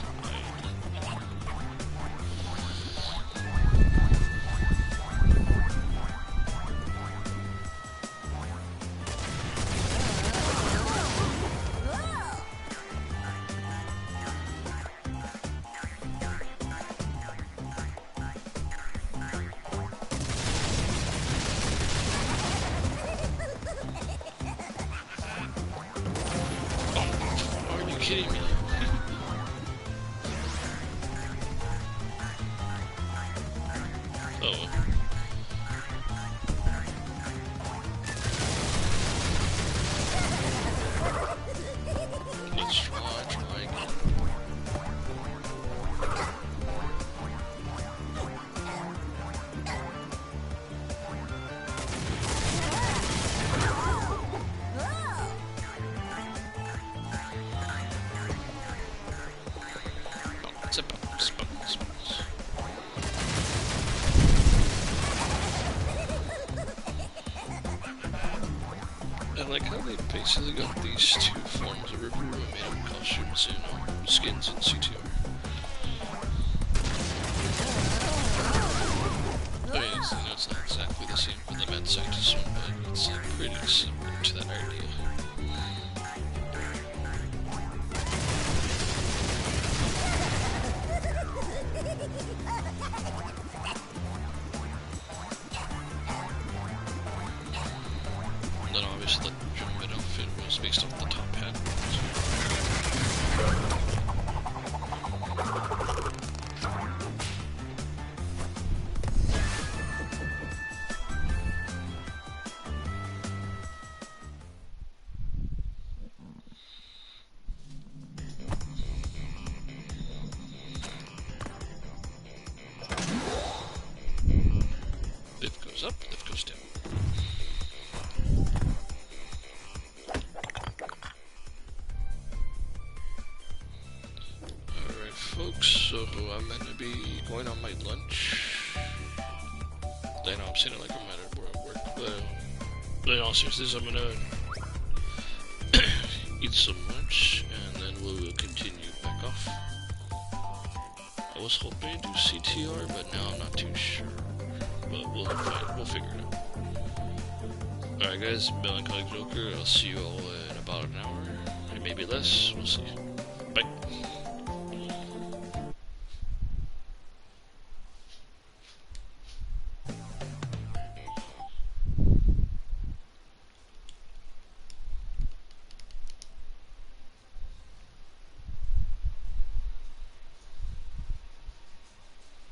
Are you kidding me? Oh. Let's try again. Bounce. I like how they basically got these two forms of River made up costumes and skins in CTR. I mean, it's not exactly the same for the Mad Scientist one, but it's pretty similar to that idea. And then obviously the Jumbo outfit was based off the top hat. It goes up. up, lift goes down. Alright folks, so I'm gonna be going on my lunch. I know I'm saying it like I'm at work, but in all seriousness, I'm gonna eat some lunch and then we'll continue back off. I was hoping to do CTR, but now I'm not too sure. But we'll figure it out. Alright guys, Melancholic Joker, I'll see you all in about an hour, or maybe less, we'll see. Bye.